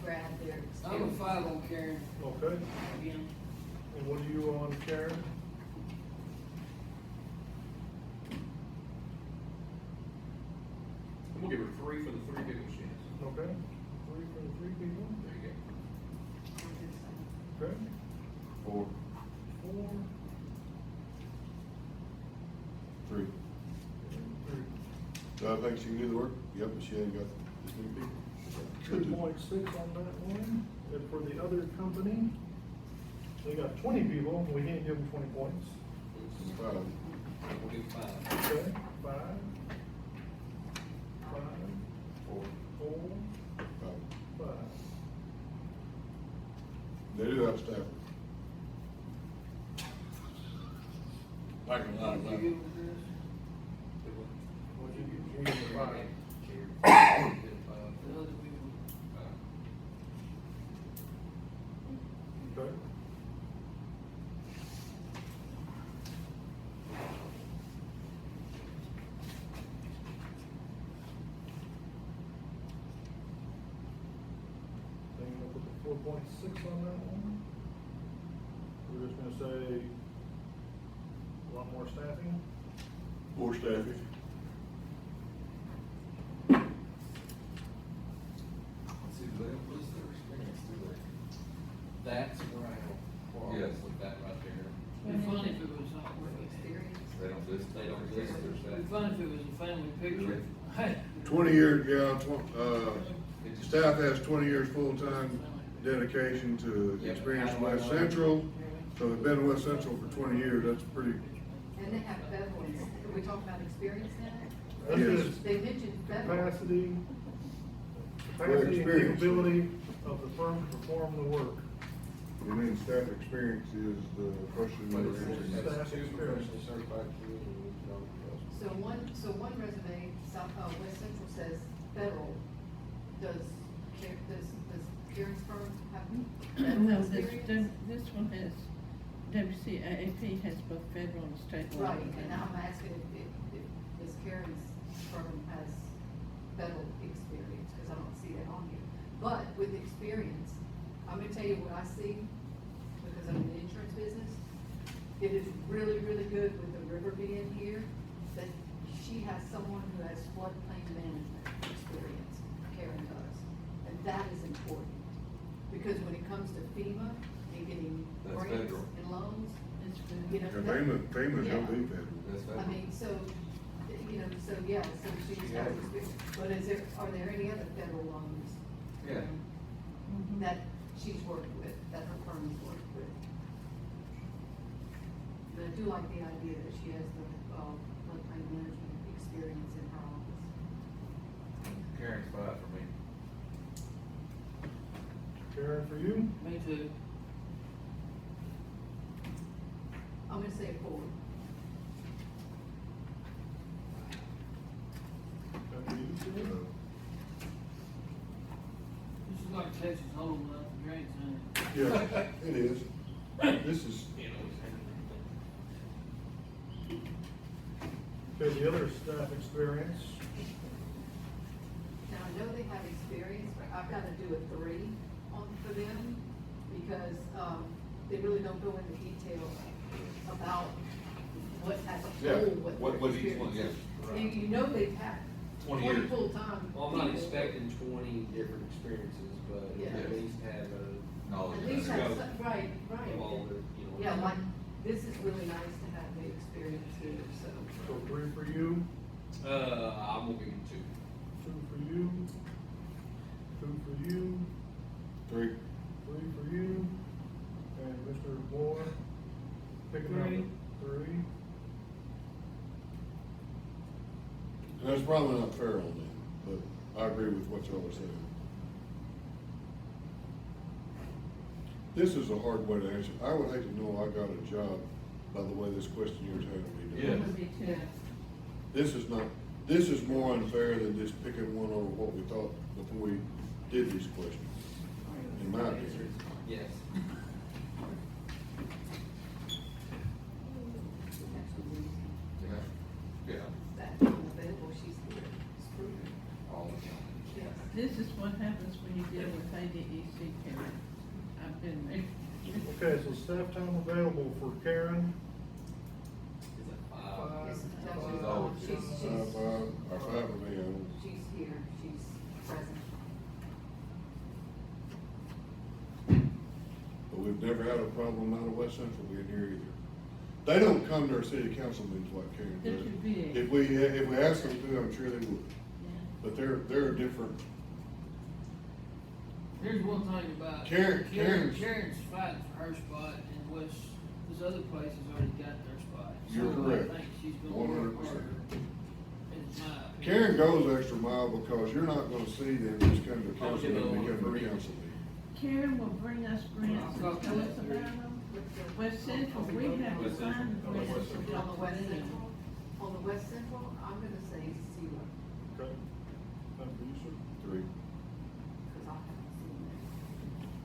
S4: grab their experience.
S8: I'm a 5 on Karen,
S2: Okay,
S8: again.
S2: and what are you on, Karen?
S3: We'll give her 3 for the 3 people she has.
S2: Okay, 3 for the 3 people,
S3: There you go.
S2: okay,
S1: 4,
S2: 4,
S1: 3.
S2: and 3.
S1: So I think she can do the work, yep, but she ain't got this many people.
S2: 2.6 on that one, and for the other company, they got 20 people, we can't give them 20 points.
S1: It's 5.
S3: We'll do 5.
S2: Okay, 5. 5,
S6: 4.
S2: 4, 5.
S1: They do have staff. I can lie
S8: Did you
S1: about
S8: give
S1: it.
S8: them this?
S2: What'd you give, you gave them 5?
S8: The other people,
S2: Okay. Then you're gonna put the 4.6 on that one. We're just gonna say a lot more staffing.
S1: More staffing.
S6: Let's see, do they have list their experience, do they?
S3: That's where I have a problem
S6: Yes.
S3: with that right there.
S8: it'd be funny if it was not working.
S4: Experience.
S6: They don't list.
S3: They don't
S6: their
S3: list their
S6: experience.
S8: It'd be funny if it was a family picture.
S1: 20 years, staff has 20 years full-time dedication to
S3: Yep.
S1: experience West Central. So they've been West Central for 20 years, that's pretty,
S4: And they have federal, are we talking about experience now?
S2: This
S1: Yes.
S2: is
S4: They mentioned federal.
S2: capacity and
S1: experience.
S2: capability of the firm to perform the work.
S1: you mean staff experience is the question
S6: But
S1: you're
S6: it's-
S1: answering.
S2: Staff experience.
S4: So one resume, West Central says federal. Does Karen's firm have federal
S5: No,
S4: experience?
S5: this one has, WCAAP has both federal and state law.
S4: Right, and now I'm asking if Ms. Karen's firm has federal experience, because I don't see that on here. But with experience, I'm gonna tell you what I see, because I'm in the insurance business. It is really, really good with the river being here, that she has someone who has floodplain management experience, Karen does. And that is important, because when it comes to FEMA and getting
S6: That's
S4: grants
S6: federal.
S4: and loans,
S5: It's
S4: you
S5: federal.
S4: know.
S1: FEMA's
S4: Yeah.
S1: gonna be federal.
S6: That's
S4: I
S6: federal.
S4: mean, so, so yeah, so she's got experience, but are there any other federal loans?
S6: Yeah.
S4: That she's worked with, that her firm has worked with? But I do like the idea that she has the, floodplain management experience in her office.
S6: Karen's 5 for me.
S2: Karen, for you?
S8: Me too.
S4: I'm gonna say 4.
S2: And for you, Karen?
S8: This is like Texas Hold'em up the Drain Center.
S1: Yeah, it is. This is,
S2: Okay, the other staff experience.
S4: Now, I know they have experience, but I've gotta do a 3 for them, because, they really don't go into detail about what as a
S6: Yeah,
S4: whole, what
S6: what
S4: their
S6: each one,
S4: experience
S6: yeah.
S4: is. And you know they've had
S6: 20
S4: 20
S6: years.
S4: full-time.
S3: Well, I'm not
S4: people.
S3: expecting 20 different experiences, but
S4: Yeah.
S3: at least have a,
S6: Knowledge.
S4: At least
S6: of
S4: have
S6: it.
S4: some, right.
S3: of all the, you know.
S4: Yeah, like, this is really nice to have the experience here, so.
S2: So 3 for you,
S3: I'm gonna give you 2.
S2: 2 for you, 2 for you,
S1: 3.
S2: 3 for you, and Mr. Moore, pick a number. 3.
S1: And that's probably not fair on them, but I agree with what y'all are saying. This is a hard way to answer. I would hate to know I got a job by the way this questionnaire is having me do.
S6: Yeah.
S5: Me too.
S1: This is more unfair than just picking one over what we thought before we did these questions, in my opinion.
S3: Yes.
S6: Yeah. Yeah.
S4: That available, she's here, it's proven.
S6: All the time.
S4: Yes.
S5: This is what happens when you deal with ADEC, Karen. I've been there.
S2: Okay, so staff time available for Karen.
S3: Is it 5?
S4: Yes, no,
S6: Oh,
S4: she's,
S1: Our 5 for me,
S4: she's here, she's present.
S1: but we've never had a problem out of West Central being here either. They don't come to our city council meetings like Karen
S5: They're
S1: does.
S5: too big.
S1: If we ask them to, I'm sure they would,
S5: Yeah.
S1: but they're a different.
S8: Here's one thing about.
S1: Karen's-
S8: Karen's fighting for her spot in West, this other place has already got their spot.
S1: You're
S8: So
S1: correct.
S8: I think she's gonna work
S1: 100%.
S8: harder. It's my opinion.
S1: Karen goes extra mile because you're not gonna see them just come to council meeting, they come to council meeting.
S5: Karen will bring us grants and
S8: I'll
S5: tell us
S8: copy
S5: about
S8: that.
S5: them. West Central, we have to
S3: West
S5: find the
S3: Central.
S5: grants.
S2: West
S5: to
S2: Central.
S4: On the west
S5: them.
S4: central, on the west central, I'm gonna say zero,
S2: Okay. Time for you, sir?
S1: 3.
S4: cause I haven't seen it.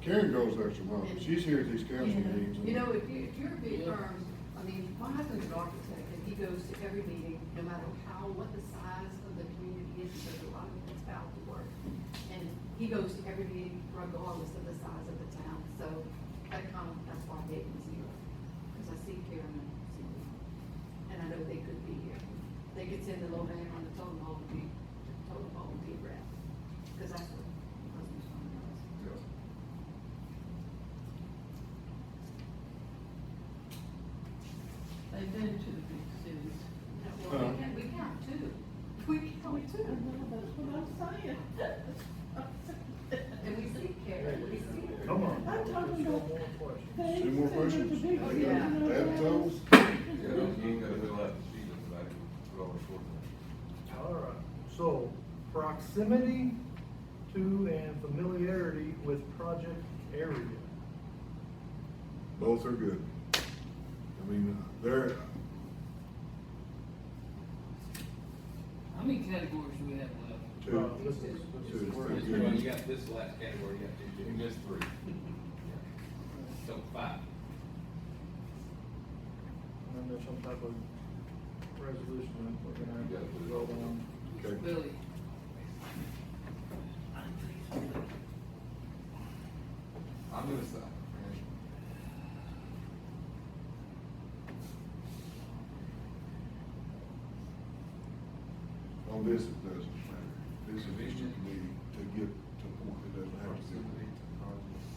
S1: Karen goes extra mile, she's here at these council
S5: Yeah.
S1: meetings. and-
S4: You know, if you're a big
S8: Yeah.
S4: firm, I mean, my husband's an architect, and he goes to every meeting, no matter what the size of the community is, because a lot of municipality work. And he goes to every meeting regardless of the size of the town, so that's why I gave him zero. Cause I see Karen and see me, and I know they could be here. They could send the low man on the totem pole to be, rep, cause that's what my husband's firm does.
S1: Yeah.
S5: They've been to the big cities.
S4: Well, we count two. We count
S5: I
S4: two.
S5: know, that's what I'm saying.
S4: And we see Karen, we see her.
S2: Come on.
S5: I'm talking
S2: Just one
S5: about-
S2: more question.
S5: They
S1: Two more
S5: send them to
S1: questions?
S5: big
S4: Oh,
S5: cities,
S4: yeah.
S5: you know
S1: That
S5: that?
S1: totals?
S6: Yeah, you ain't gotta fill out the sheet of the back, put all the short ones.
S2: All right, so proximity to and familiarity with project area.
S1: Both are good. I mean, they're,
S8: How many categories do we have left?
S1: two,
S2: This is
S1: Two.
S2: where it's-
S3: Well, you got this last category, you got
S6: You
S3: two.
S6: missed 3.
S3: So 5.
S2: And then there's some type of resolution that we're gonna have to vote on.
S1: okay.
S8: Billy.
S6: I'm gonna say.
S1: On this, it doesn't matter. This is just a committee to get to the point, it doesn't have to be.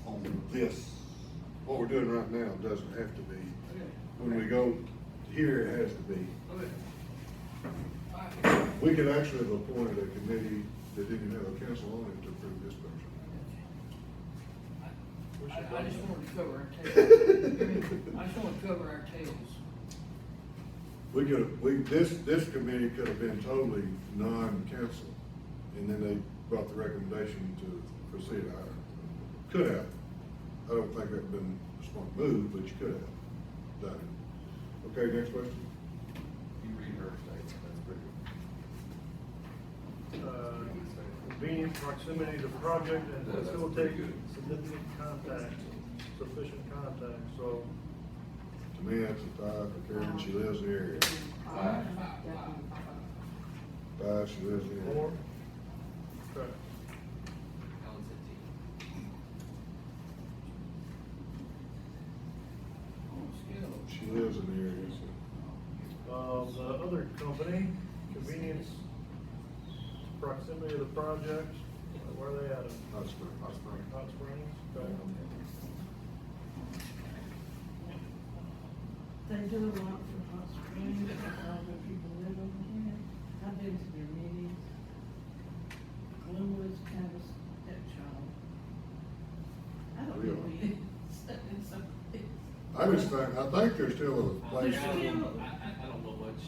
S1: On this, what we're doing right now doesn't have to be. When we go here, it has to be.
S8: Okay. Alright.
S1: We could actually have appointed a committee that didn't have a council on it to approve this person.
S8: I just wanted to cover our tails. I just want to cover our tails.
S1: This committee could have been totally non-council, and then they brought the recommendation to proceed higher. Could have. I don't think that'd been a smart move, but you could have done it. Okay, next question?
S6: You read her statement, that's pretty good.
S2: Convenient proximity to project and
S6: Yeah, that's
S2: facilitate
S6: pretty good.
S2: significant contact, sufficient contact, so.
S1: To me, that's a 5 for Karen, she lives in the area.
S6: Five.
S4: Definitely
S1: 5, she lives in the area.
S2: 4. Okay.
S3: Alan said 10.
S8: On a scale of-
S1: She lives in the area, so.
S2: The other company, convenience, proximity of the project, where are they at?
S1: Hot spring.
S6: Hot spring.
S2: Hot Springs? Okay.
S5: They do a lot for hot springs, all the people live over here. I've been to their meetings. Glenwood's kind of a stepchild. I don't know who he is. It's so-
S1: I think there's still a place.
S8: I
S3: I don't know much.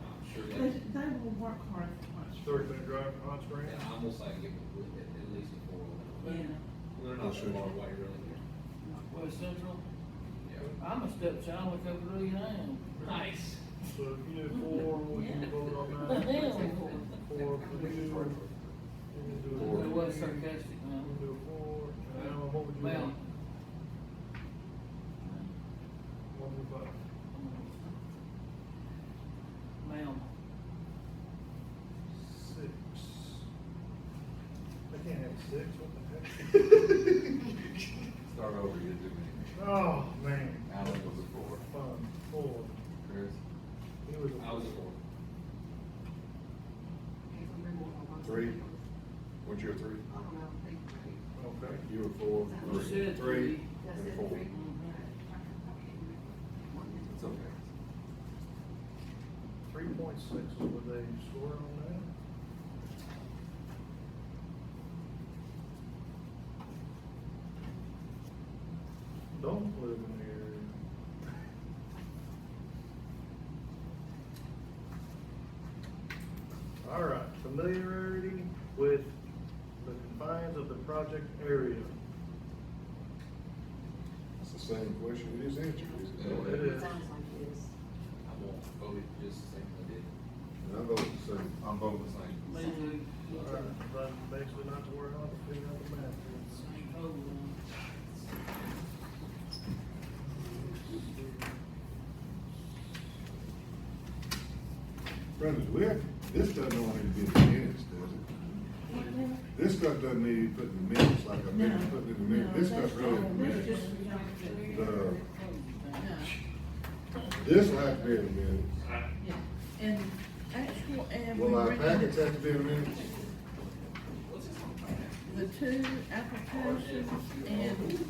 S3: I'm sure
S5: They,
S3: that,
S5: they will work hard for hot springs.
S2: 30-minute drive from Hot Springs?
S3: yeah, I'm almost like give it at least a 4.
S5: Yeah.
S3: They're not that far away really.
S8: West Central?
S3: Yeah.
S8: I'm a stepchild, look how brilliant I am.
S3: Nice.
S2: So if you do 4, we can
S5: Yeah.
S2: vote on
S8: I
S2: that.
S8: am.
S2: 4 for you. You can do
S1: Four.
S2: a
S8: It was sarcastic,
S2: You
S8: man.
S2: can do a 4, and Alan, what would you
S8: Mel.
S2: want? 1 to 5.
S8: Ma'am.
S2: 6. I can't have 6, what the heck?
S6: Start over, you did too many.
S2: Oh, man.
S6: Alan was a 4.
S2: Fun, 4.
S6: Chris?
S2: He was a
S3: I was a
S2: 4.
S3: 4.
S1: 3. What's your 3?
S4: I don't know, I think three.
S2: Okay.
S1: You were 4.
S8: You said 3.
S4: That's
S1: And
S4: it,
S1: 4.
S4: three.
S6: It's okay.
S2: 3.6 is what they scored on that. don't live in the area. All right, familiarity with the confines of the project area.
S1: It's the same question, it is answered, isn't
S2: Yeah,
S1: it?
S2: it is.
S4: Sounds like it is.
S3: I won't vote it just the same as I did.
S1: And I vote the same.
S6: I'm voting the same.
S8: Me too.
S2: All right, but basically not to worry about figuring out the math.
S8: Same code on.
S1: Brenda, do we have, this doesn't all need to be in the minutes, does it? This stuff doesn't need to be put in the minutes, like I mentioned, put it in the minutes, this stuff's really in the
S5: That's
S1: minutes.
S5: just.
S1: The-
S5: No,
S1: This will have to be in the minutes.
S5: yeah, and actual, and we
S1: Will our
S5: bring
S1: packets
S5: in
S1: have to be in the minutes?
S5: the two applications and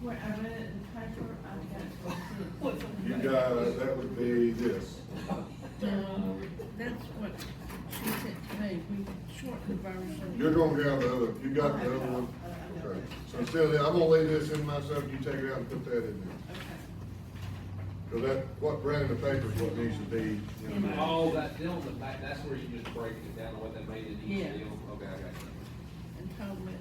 S5: where I read it in the paper, I got it.
S1: You got, that would be this.
S5: No, that's what she sent to me, we shortened the version.
S1: You're gonna have the other, you got the other one? Okay. So instead of that, I'm gonna leave this in myself, you take it out and put that in there.
S5: Okay.
S1: Cause that, what ran in the paper is what needs to be in the minutes.
S3: Oh, that deal on the back, that's where you just break it down on what they made in each
S5: Yeah.
S3: deal? Okay, I got you.
S5: And told me,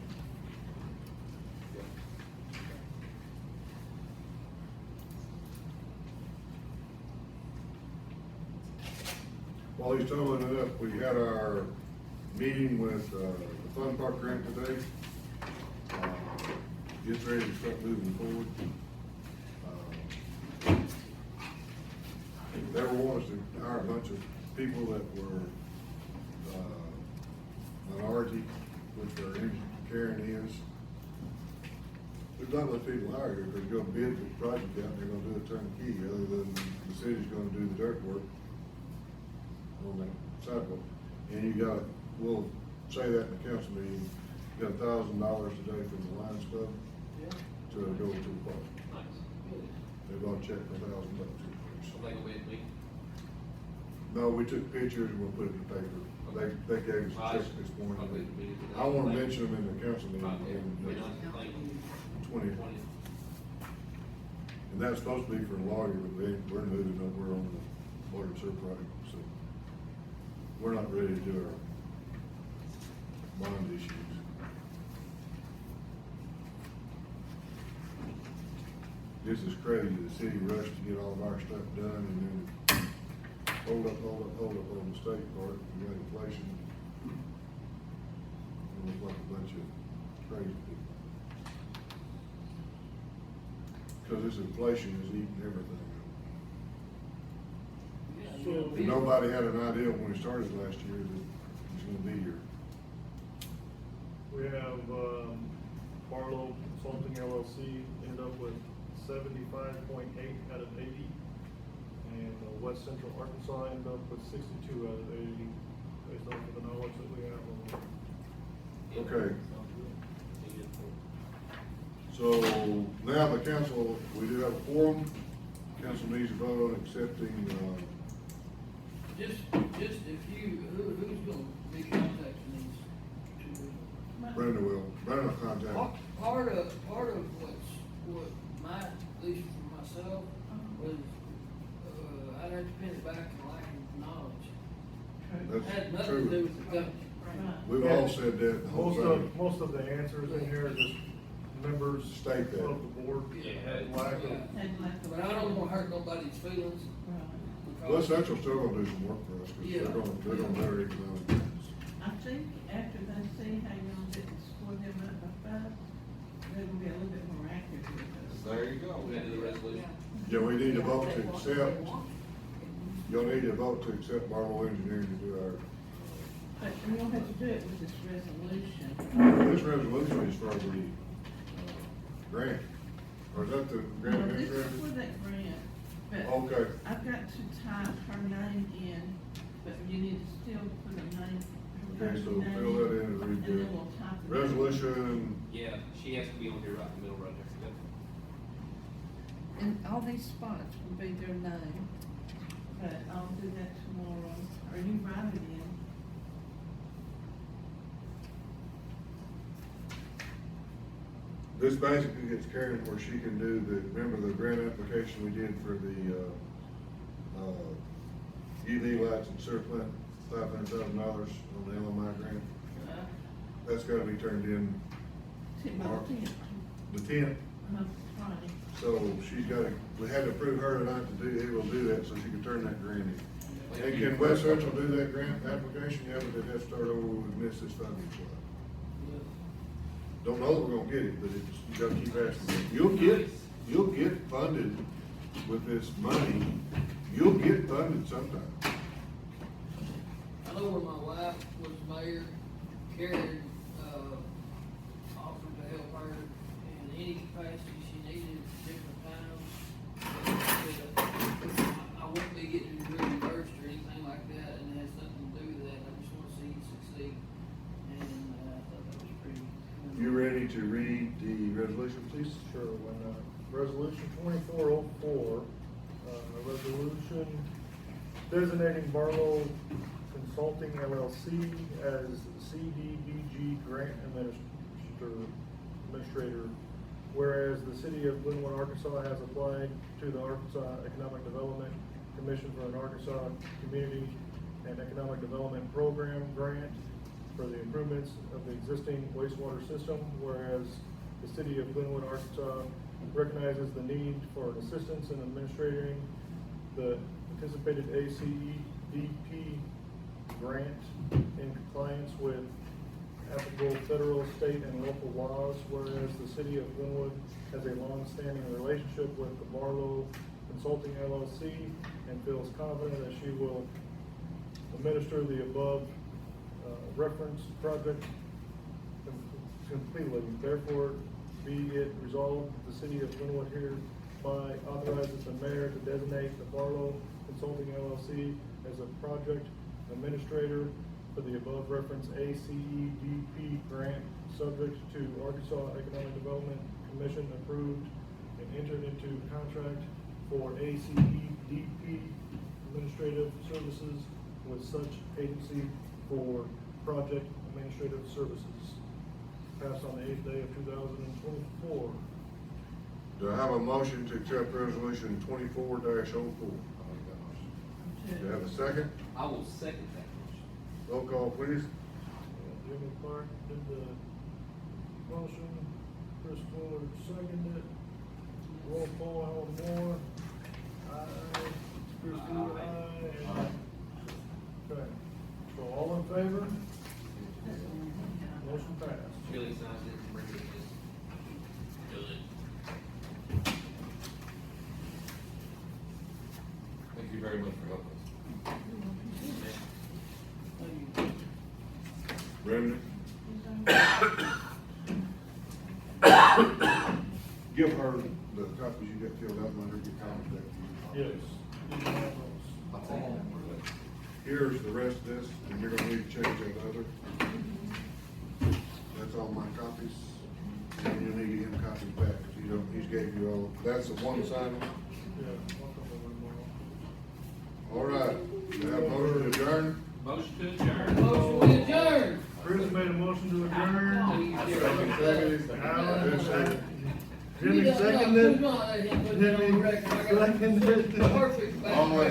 S1: While he's totaling it up, we had our meeting with, the Fun Park grant today. Gets ready to start moving forward. They were wanting us to hire a bunch of people that were, minority, which are Karen is. There's not much people hired here, because you're gonna bid the project out, they're gonna do a turnkey, other than the city's gonna do the dirt work on that sidewalk. And you got, we'll say that in the council meeting, you got $1,000 today from the Lions Club to go to the park.
S3: Nice. Good.
S1: They're gonna check for $1,000.
S3: So they go with me.
S1: No, we took pictures and we'll put it in the paper. They gave us a check this morning. I wanna mention them in the council meeting
S3: Thank
S1: in
S3: you.
S1: 20. And that's supposed to be for a lawyer, but we're moving over on the water and sewer project, so we're not ready to do our bond issues. This is crazy, the city rushed to get all of our stuff done and then hold up on the state part, we got inflation. It looks like a bunch of crazy people. Cause this inflation is eating everything up.
S2: So-
S1: And nobody had an idea when we started last year that it's gonna be here.
S2: We have, Barlow Consulting LLC ended up with 75.8 out of 80. And West Central Arkansas ended up with 62 out of 80, based off of the knowledge that we have on it.
S1: Okay. So now the council, we do have a quorum. Council needs to vote on accepting,
S8: Just if you, who's gonna be contacting these two?
S1: Brenda will contact.
S8: Part of what my, at least for myself, was, I'd have to pin it back to lack of knowledge. Had
S1: That's
S8: nothing to do
S1: true.
S8: with the government.
S1: We've all said that the whole time.
S2: Most of the answers in here are just members of
S1: State that.
S2: the board.
S3: Yeah.
S2: Had lack of,
S5: had like the.
S8: But I don't wanna hurt nobody's feelings.
S5: Right.
S1: West Central's still gonna do some work for us, cause
S8: Yeah.
S1: they're gonna do their economic plans.
S5: I think after they see how y'all didn't score them up by 5, they're gonna be a little bit more active with us.
S6: There you go.
S3: We gotta do the resolution.
S1: Yeah, we need to vote to accept, you'll need to vote to accept Barlow Engineering to do our,
S5: But we don't have to do it with this resolution.
S1: this resolution is for the, grant. Or is that the grant
S5: No, this is for
S1: administrator?
S5: that grant, but
S1: Okay,
S5: I've got to type her name in, but you need to still put a name. her
S1: okay,
S5: first
S1: so
S5: name,
S1: fill that in and read
S5: And then
S1: that.
S5: we'll type it in.
S1: Resolution,
S3: Yeah, she has to be on here right in the middle right there. Yep.
S5: And all these spots will be their name, but I'll do that tomorrow, or you write it in.
S1: This basically gets Karen where she can do remember the grant application we did for the, UV lights and sewer plant, $500,000 on the LMI grant. That's gotta be turned in
S5: March.
S1: the 10th.
S5: Friday.
S1: So she's gotta, we had to approve her tonight to be able to do that so she can turn that grant in. And can West Central do that grant application? Yeah, but it has to start over, we've missed this funding slot. Don't know that we're gonna get it, but it's, you gotta keep asking. You'll get funded with this money. You'll get funded sometime.
S8: I know where my wife was mayor, Karen, offered to help her in any capacity she needed at different times. I won't be getting reimbursed or anything like that, and it has nothing to do with that, I just wanna see you succeed, and, I thought that was pretty.
S1: You ready to read the resolution, please?
S2: Sure, resolution 2404, resolution designating Barlow Consulting LLC as CDBG grant administrator. Whereas the city of Glenwood, Arkansas has applied to the Arkansas Economic Development Commission for an Arkansas Community and Economic Development Program grant for the improvements of the existing wastewater system. Whereas the city of Glenwood, Arkansas recognizes the need for assistance in administering the anticipated ACEDP grant in compliance with applicable federal, state, and local laws. Whereas the city of Glenwood has a long-standing relationship with the Barlow Consulting LLC and feels confident that she will administer the above reference project completely. Therefore, be it resolved, the city of Glenwood hereby authorizes the mayor to designate the Barlow Consulting LLC as a project administrator for the above referenced ACEDP grant, subject to Arkansas Economic Development Commission approved and entered into contract for ACEDP administrative services with such agency for project administrative services. Passed on the 8th day of 2024.
S1: Do I have a motion to accept resolution 24-04?
S6: I'll make that motion.
S1: Do I have a second?
S3: I will second that motion.
S1: Roll call, please.
S2: Jimmy Clark did the motion, Chris Fuller seconded it. Roll call, Howard Moore. Aye. Chris Fuller, aye. Okay, so all in favor? Motion passed.
S3: Chili signs it and bring it in. Good.
S6: Thank you very much for helping us.
S1: Brendan? Give her the copies you got filled out, and let her get copies back to you.
S2: Yes. You can have those.
S6: I'll take that for that.
S1: Here's the rest of this, and you're gonna need to change that other. That's all my copies, and you'll need to give him copies back, because he's gave you all, that's the one sign.
S2: Yeah. welcome to
S1: All right, do I have a motion to adjourn?
S3: Motion to adjourn.
S8: Motion to adjourn.
S2: Chris made a motion to adjourn.
S1: Second.
S2: Alan seconded.
S8: You
S2: Jimmy
S8: don't know,
S2: seconded.
S8: you don't let him put it on
S2: Jimmy
S8: record. I got
S2: seconded.
S8: perfect back.
S1: All in